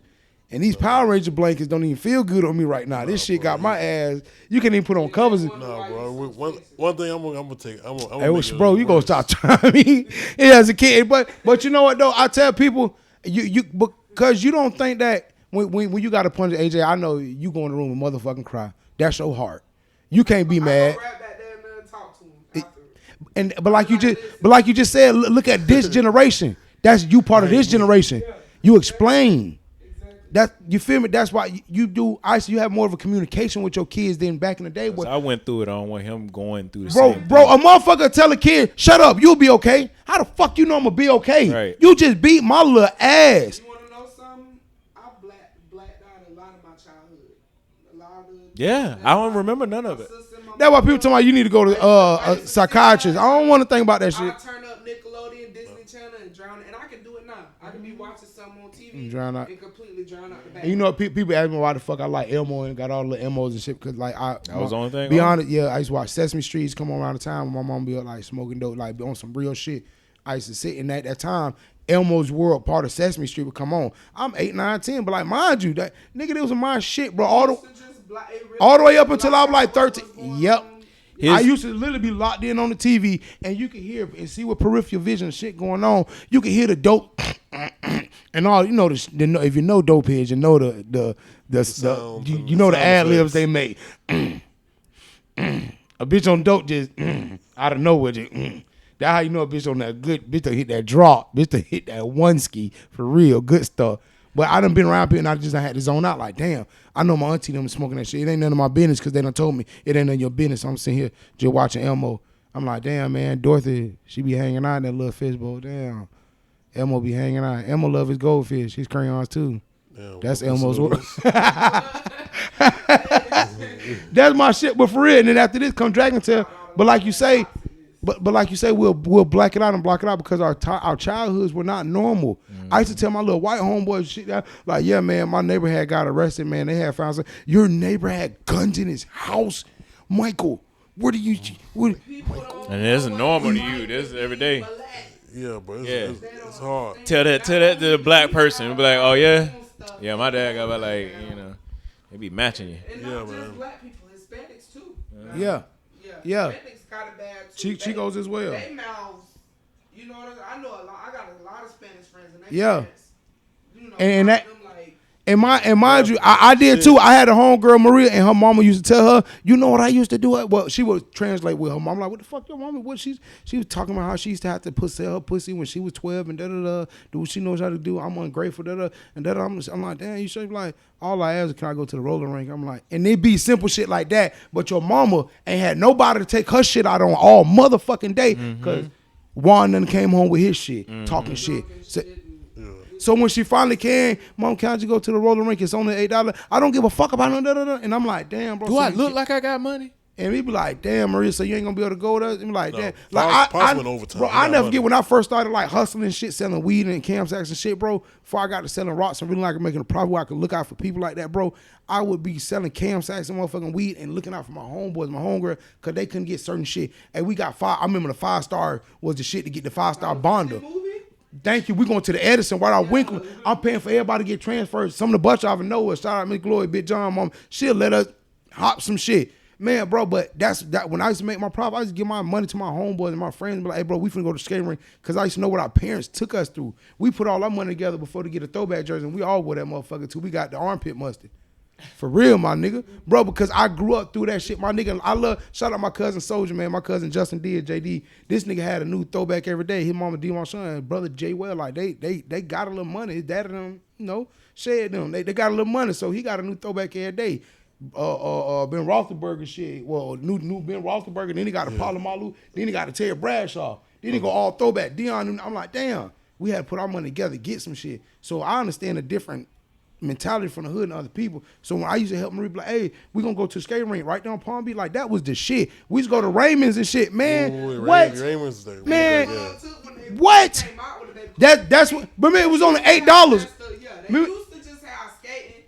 And these Power Ranger blankets don't even feel good on me right now. This shit got my ass. You can't even put on covers.
No, bro. One thing I'm gonna take.
Hey, bro, you gonna stop trying me as a kid. But you know what though? I tell people, you because you don't think that when you got to punch AJ, I know you go in the room and motherfucking cry. That's your heart. You can't be mad. But like you just said, look at this generation. That's you part of this generation. You explain. That you feel me? That's why you do. Icey, you have more of a communication with your kids than back in the day.
I went through it. I don't want him going through the same thing.
Bro, a motherfucker tell a kid, shut up, you'll be okay. How the fuck you know I'm gonna be okay?
Right.
You just beat my little ass.
You wanna know something? I blacked out a lot of my childhood.
Yeah, I don't remember none of it.
That's why people tell me you need to go to a psychiatrist. I don't want to think about that shit.
I turn up Nickelodeon, Disney Channel, and drown, and I can do it now. I can be watching something on TV and completely drown out the back.
And you know, people ask me why the fuck I like Elmo and got all the Elmos and shit, because like
that was the only thing.
Be honest, yeah, I used to watch Sesame Street come on around the time when my mom be like smoking dope, like on some real shit. I used to sit in that time. Elmo's World, part of Sesame Street, would come on. I'm 8, 9, 10, but like mind you, that nigga, that was my shit, bro. All the way up until I was like 13. Yep. I used to literally be locked in on the TV, and you could hear and see what peripheral vision shit going on. You could hear the dope and all. You know, if you know dope heads, you know the ad libs they make. A bitch on dope just out of nowhere just. That's how you know a bitch on that good bitch to hit that drop, bitch to hit that one ski for real, good stuff. But I done been around people and I had to zone out like, damn, I know my auntie them smoking that shit. It ain't none of my business because they done told me it ain't none of your business. I'm sitting here just watching Elmo. I'm like, damn, man, Dorothy, she be hanging out in that little fishbowl. Damn. Elmo be hanging out. Elmo love his goldfish, his crayons too. Damn, that's Elmo's work. That's my shit, but for real. And then after this come Dragon Tail. But like you say, But like you say, we'll black it out and block it out because our childhoods were not normal. I used to tell my little white homeboy shit like, yeah, man, my neighbor had got arrested, man. They had found something. Your neighbor had guns in his house. Michael, where do you...
And this is normal to you. This is every day.
Yeah, but it's hard.
Tell that to the black person. You'll be like, oh, yeah? Yeah, my dad got like, they be matching you.
And not just black people, Hispanics too.
Yeah.
Hispanics got it bad too.
Chicos as well.
They mouths, you know what I know a lot. I got a lot of Spanish friends, and they parents,
and that. And mind you, I did too. I had a homegirl, Maria, and her mama used to tell her, you know what I used to do? Well, she would translate with her mom. I'm like, what the fuck your mama? What she was talking about how she used to have to sell her pussy when she was 12 and da-da-da. Do what she knows how to do. I'm ungrateful, da-da. And da-da. I'm like, damn, you should be like, all I ask is, can I go to the roller rink? I'm like, and it be simple shit like that. But your mama ain't had nobody to take her shit out on all motherfucking day. Because Juan then came home with his shit, talking shit. So when she finally can, Mom, can't you go to the roller rink? It's only $8. I don't give a fuck about none of that. And I'm like, damn, bro.
Do I look like I got money?
And we be like, damn, Maria, so you ain't gonna be able to go with us? And be like, damn.
Overtime.
Bro, I never forget when I first started like hustling and shit, selling weed and campsites and shit, bro. Before I got to selling rocks and really like making a profit where I could look out for people like that, bro. I would be selling campsites and motherfucking weed and looking out for my homeboys, my homegirl, because they couldn't get certain shit. And we got I remember the 5-star was the shit to get the 5-star bonder. Thank you. We going to the Edison right out Winkler. I'm paying for everybody to get transferred. Some of the bus drivers know us. Shout out Miss Glory, Big John, Mom. She'll let us hop some shit. Man, bro, but that's when I used to make my profit, I used to give my money to my homeboys and my friends and be like, hey, bro, we finna go to the skating rink because I used to know what our parents took us through. We put all our money together before to get a throwback jersey, and we all wore that motherfucker till we got the armpit mustard. For real, my nigga. Bro, because I grew up through that shit. My nigga, shout out my cousin Soldier, man. My cousin Justin D, JD. This nigga had a new throwback every day. His mama D, my son, brother J Well, like they got a little money. His dad and them, shared them. They got a little money, so he got a new throwback every day. Ben Roethlisberger shit. Well, new Ben Roethlisberger. Then he got a Palomalu. Then he got a Terry Bradshaw. Then he go all throwback. Dion. I'm like, damn. We had to put our money together, get some shit. So I understand the different mentality from the hood and other people. So when I used to help Marie, be like, hey, we gonna go to the skating rink right down Palm Beach. Like that was the shit. We used to go to Raymond's and shit, man. What?
Raymond's there.
Man. What? That's what. But man, it was only $8.
They used to just have skating,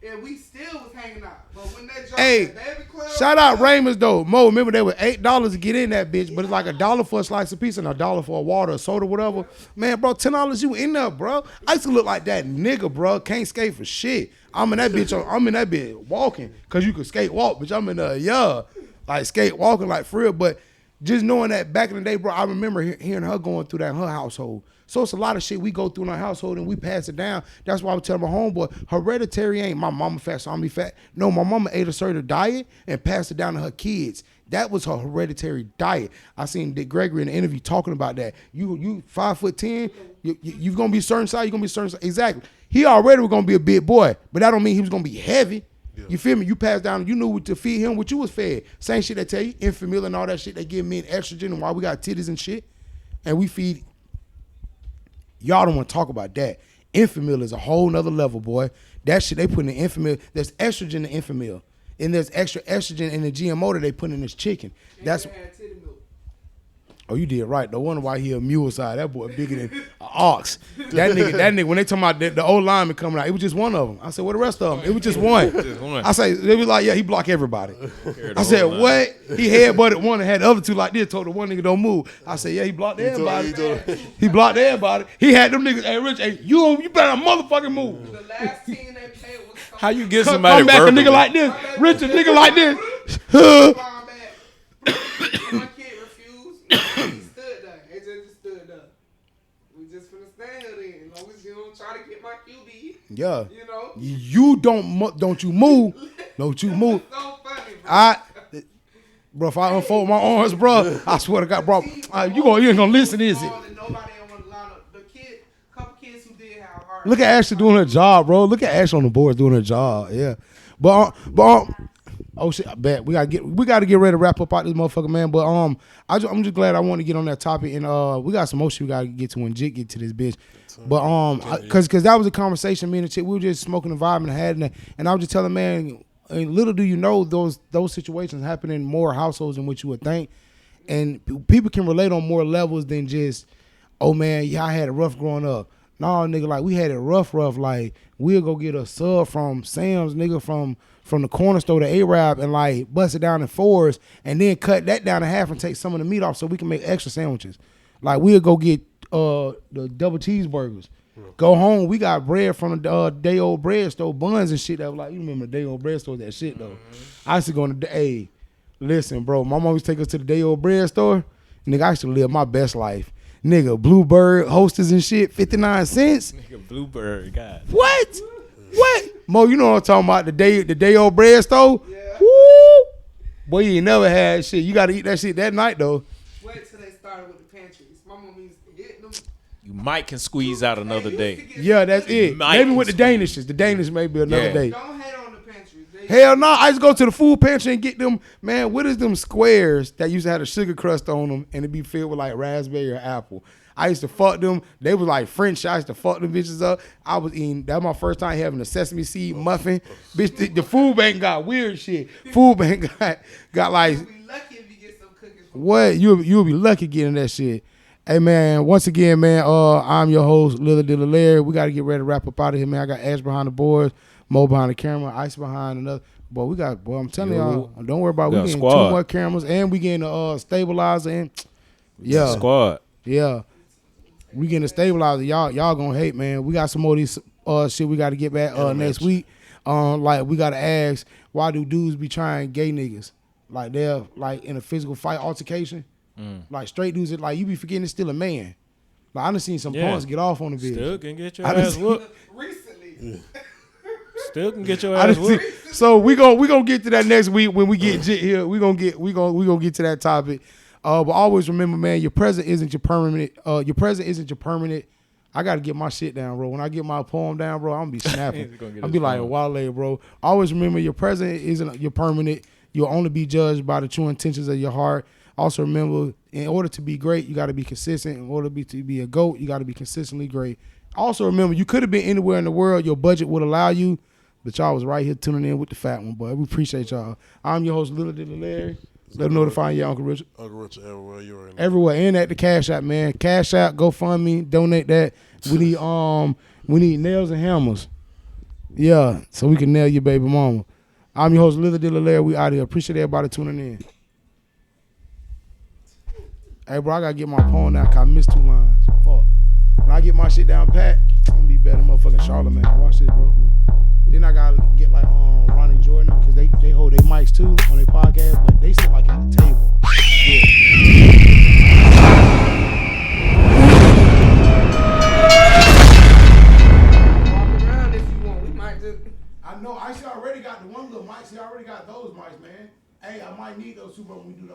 and we still was hanging out. But when they dropped
Baby Club, shout out Raymond's though. Mo, remember they were $8 to get in that bitch, but it's like $1 for a slice of pizza and $1 for a water, a soda, whatever. Man, bro, $10 you in there, bro. I used to look like that nigga, bro. Can't skate for shit. I'm in that bitch walking, cause you could skate walk, bitch. I'm in there, like skate walking, like for real. But just knowing that back in the day, bro, I remember hearing her going through that in her household. So it's a lot of shit we go through in our household and we pass it down. That's why I would tell my homeboy, hereditary ain't my mama fat, so I'm be fat. No, my mama ate a certain diet and passed it down to her kids. That was her hereditary diet. I seen Dick Gregory in the interview talking about that. You 5'10", you gonna be certain size, you gonna be certain size. Exactly. He already was gonna be a big boy, but that don't mean he was gonna be heavy. Yeah. You feel me? You passed down, you knew what to feed him, what you was fed. Same shit they tell you, Enfamil and all that shit they give men estrogen and why we got titties and shit. And we feed. Y'all don't want to talk about that. Enfamil is a whole nother level, boy. That shit they put in the Enfamil. There's estrogen in Enfamil. And there's extra estrogen in the GMO that they put in this chicken. That's. Oh, you did right. No wonder why he a mule side. That boy bigger than an ox. That nigga, when they talking about the old lineman coming out, it was just one of them. I said, what the rest of them? It was just one. I say, they was like, yeah, he block everybody. I said, what? He headbutted one and had the other two like this, told the one nigga don't move. I said, yeah, he blocked everybody. He blocked everybody. He had them niggas, hey, Rich, hey, you better motherfucking move.
The last team they played was
how you get somebody
come back verbally? A nigga like this. Rich, a nigga like this. He
stood there. He just stood there. We just finna stand there. As long as you don't try to get my QB.
Yeah.
You know.
You don't you move. Don't you move.
So funny,
bro. If I unfold my arms, bro, I swear to God, bro, you ain't gonna listen, is it?
Couple kids who did have hard.
Look at Ashley doing her job, bro. Look at Ashley on the boards doing her job. Yeah. But oh shit! I bet we gotta get ready to wrap up out this motherfucker, man. But I'm just glad I want to get on that topic, and we got some more shit we gotta get to when Jit get to this bitch. But cause that was a conversation me and the chick, we were just smoking and vibing and had it, and I was just telling man, and little do you know those situations happen in more households than what you would think, and people can relate on more levels than just, oh man, yeah, I had it rough growing up. No, nigga, like we had it rough. Like we'll go get a sub from Sam's, nigga, from the corner store to Arab and like bust it down in fours and then cut that down in half and take some of the meat off so we can make extra sandwiches. Like we'll go get the double cheeseburgers. Go home, we got bread from the day old bread store, buns and shit that was like, you remember the day old bread store, that shit though. I used to go in hey, listen, bro, my mom used to take us to the day old bread store. Nigga, I used to live my best life. Nigga, Bluebird, Hostess and shit, 59 cents.
Nigga, Bluebird, God.
What? Mo, you know what I'm talking about, the day old bread store?
Yeah.
Woo! Boy, you ain't never had shit. You got to eat that shit that night, though.
Wait till they started with the pantries. My mom used to hit them.
You might can squeeze out another day.
Yeah, that's it. Maybe with the Danishes. The Danish may be another day.
Don't hate on the pantries. They
Hell no. I used to go to the food pantry and get them, man, what is them squares that used to have a sugar crust on them and it be filled with like raspberry or apple. I used to fuck them. They was like French. I used to fuck them bitches up. I was eating. That was my first time having a sesame seed muffin. Bitch, the food bank got weird shit. Food bank got like.
You'll be lucky if you get some cookies.
What? You'll be lucky getting that shit. Hey man, once again, man, I'm your host, LillyDilly. We gotta get ready to wrap up out of here, man. I got Ash behind the boards, Mo behind the camera, Icey behind another. Boy, I'm telling y'all, don't worry about it. We getting 2 more cameras and we getting a stabilizer and
Squad.
Yeah. We getting a stabilizer. Y'all gonna hate, man. We got some more of these shit we gotta get back next week. Like we gotta ask, why do dudes be trying gay niggas? Like they're like in a physical fight altercation. Like straight dudes, like you be forgetting it's still a man. Like I done seen some punks get off on the bitch.
Still can get your ass whooped.
Recently.
Still can get your ass whooped.
So we gonna get to that next week when we get Jit here. We gonna get to that topic. But always remember, man, your present isn't your permanent. Your present isn't your permanent. I gotta get my shit down, bro. When I get my poem down, bro, I'm gonna be snapping. I'll be like Wale, bro. Always remember, your present isn't your permanent. You'll only be judged by the true intentions of your heart. Also remember, in order to be great, you got to be consistent. In order to be a GOAT, you got to be consistently great. Also remember, you could have been anywhere in the world your budget would allow you, but y'all was right here tuning in with the fat one, boy. We appreciate y'all. I'm your host, LillyDilly. Let them know to find your Uncle Richard.
Uncle Richard everywhere you are.
Everywhere, and at the Cash App, man. Cash App, GoFundMe, donate that. We need nails and hammers. Yeah, so we can nail your baby mama. I'm your host, LillyDilly. We out here. Appreciate everybody tuning in. Hey, bro, I gotta get my poem down because I missed 2 lines. Fuck. When I get my shit down pat, I'm gonna be better than motherfucking Charlamagne. Watch this, bro. Then I gotta get like Ronnie Jordan because they hold their mics too on their podcast, but they sit like at the table. Yeah.
Walk around if you want. We might just.
I know Icey already got the one little mics. He already got those mics, man. Hey, I might need those 2, but when we do the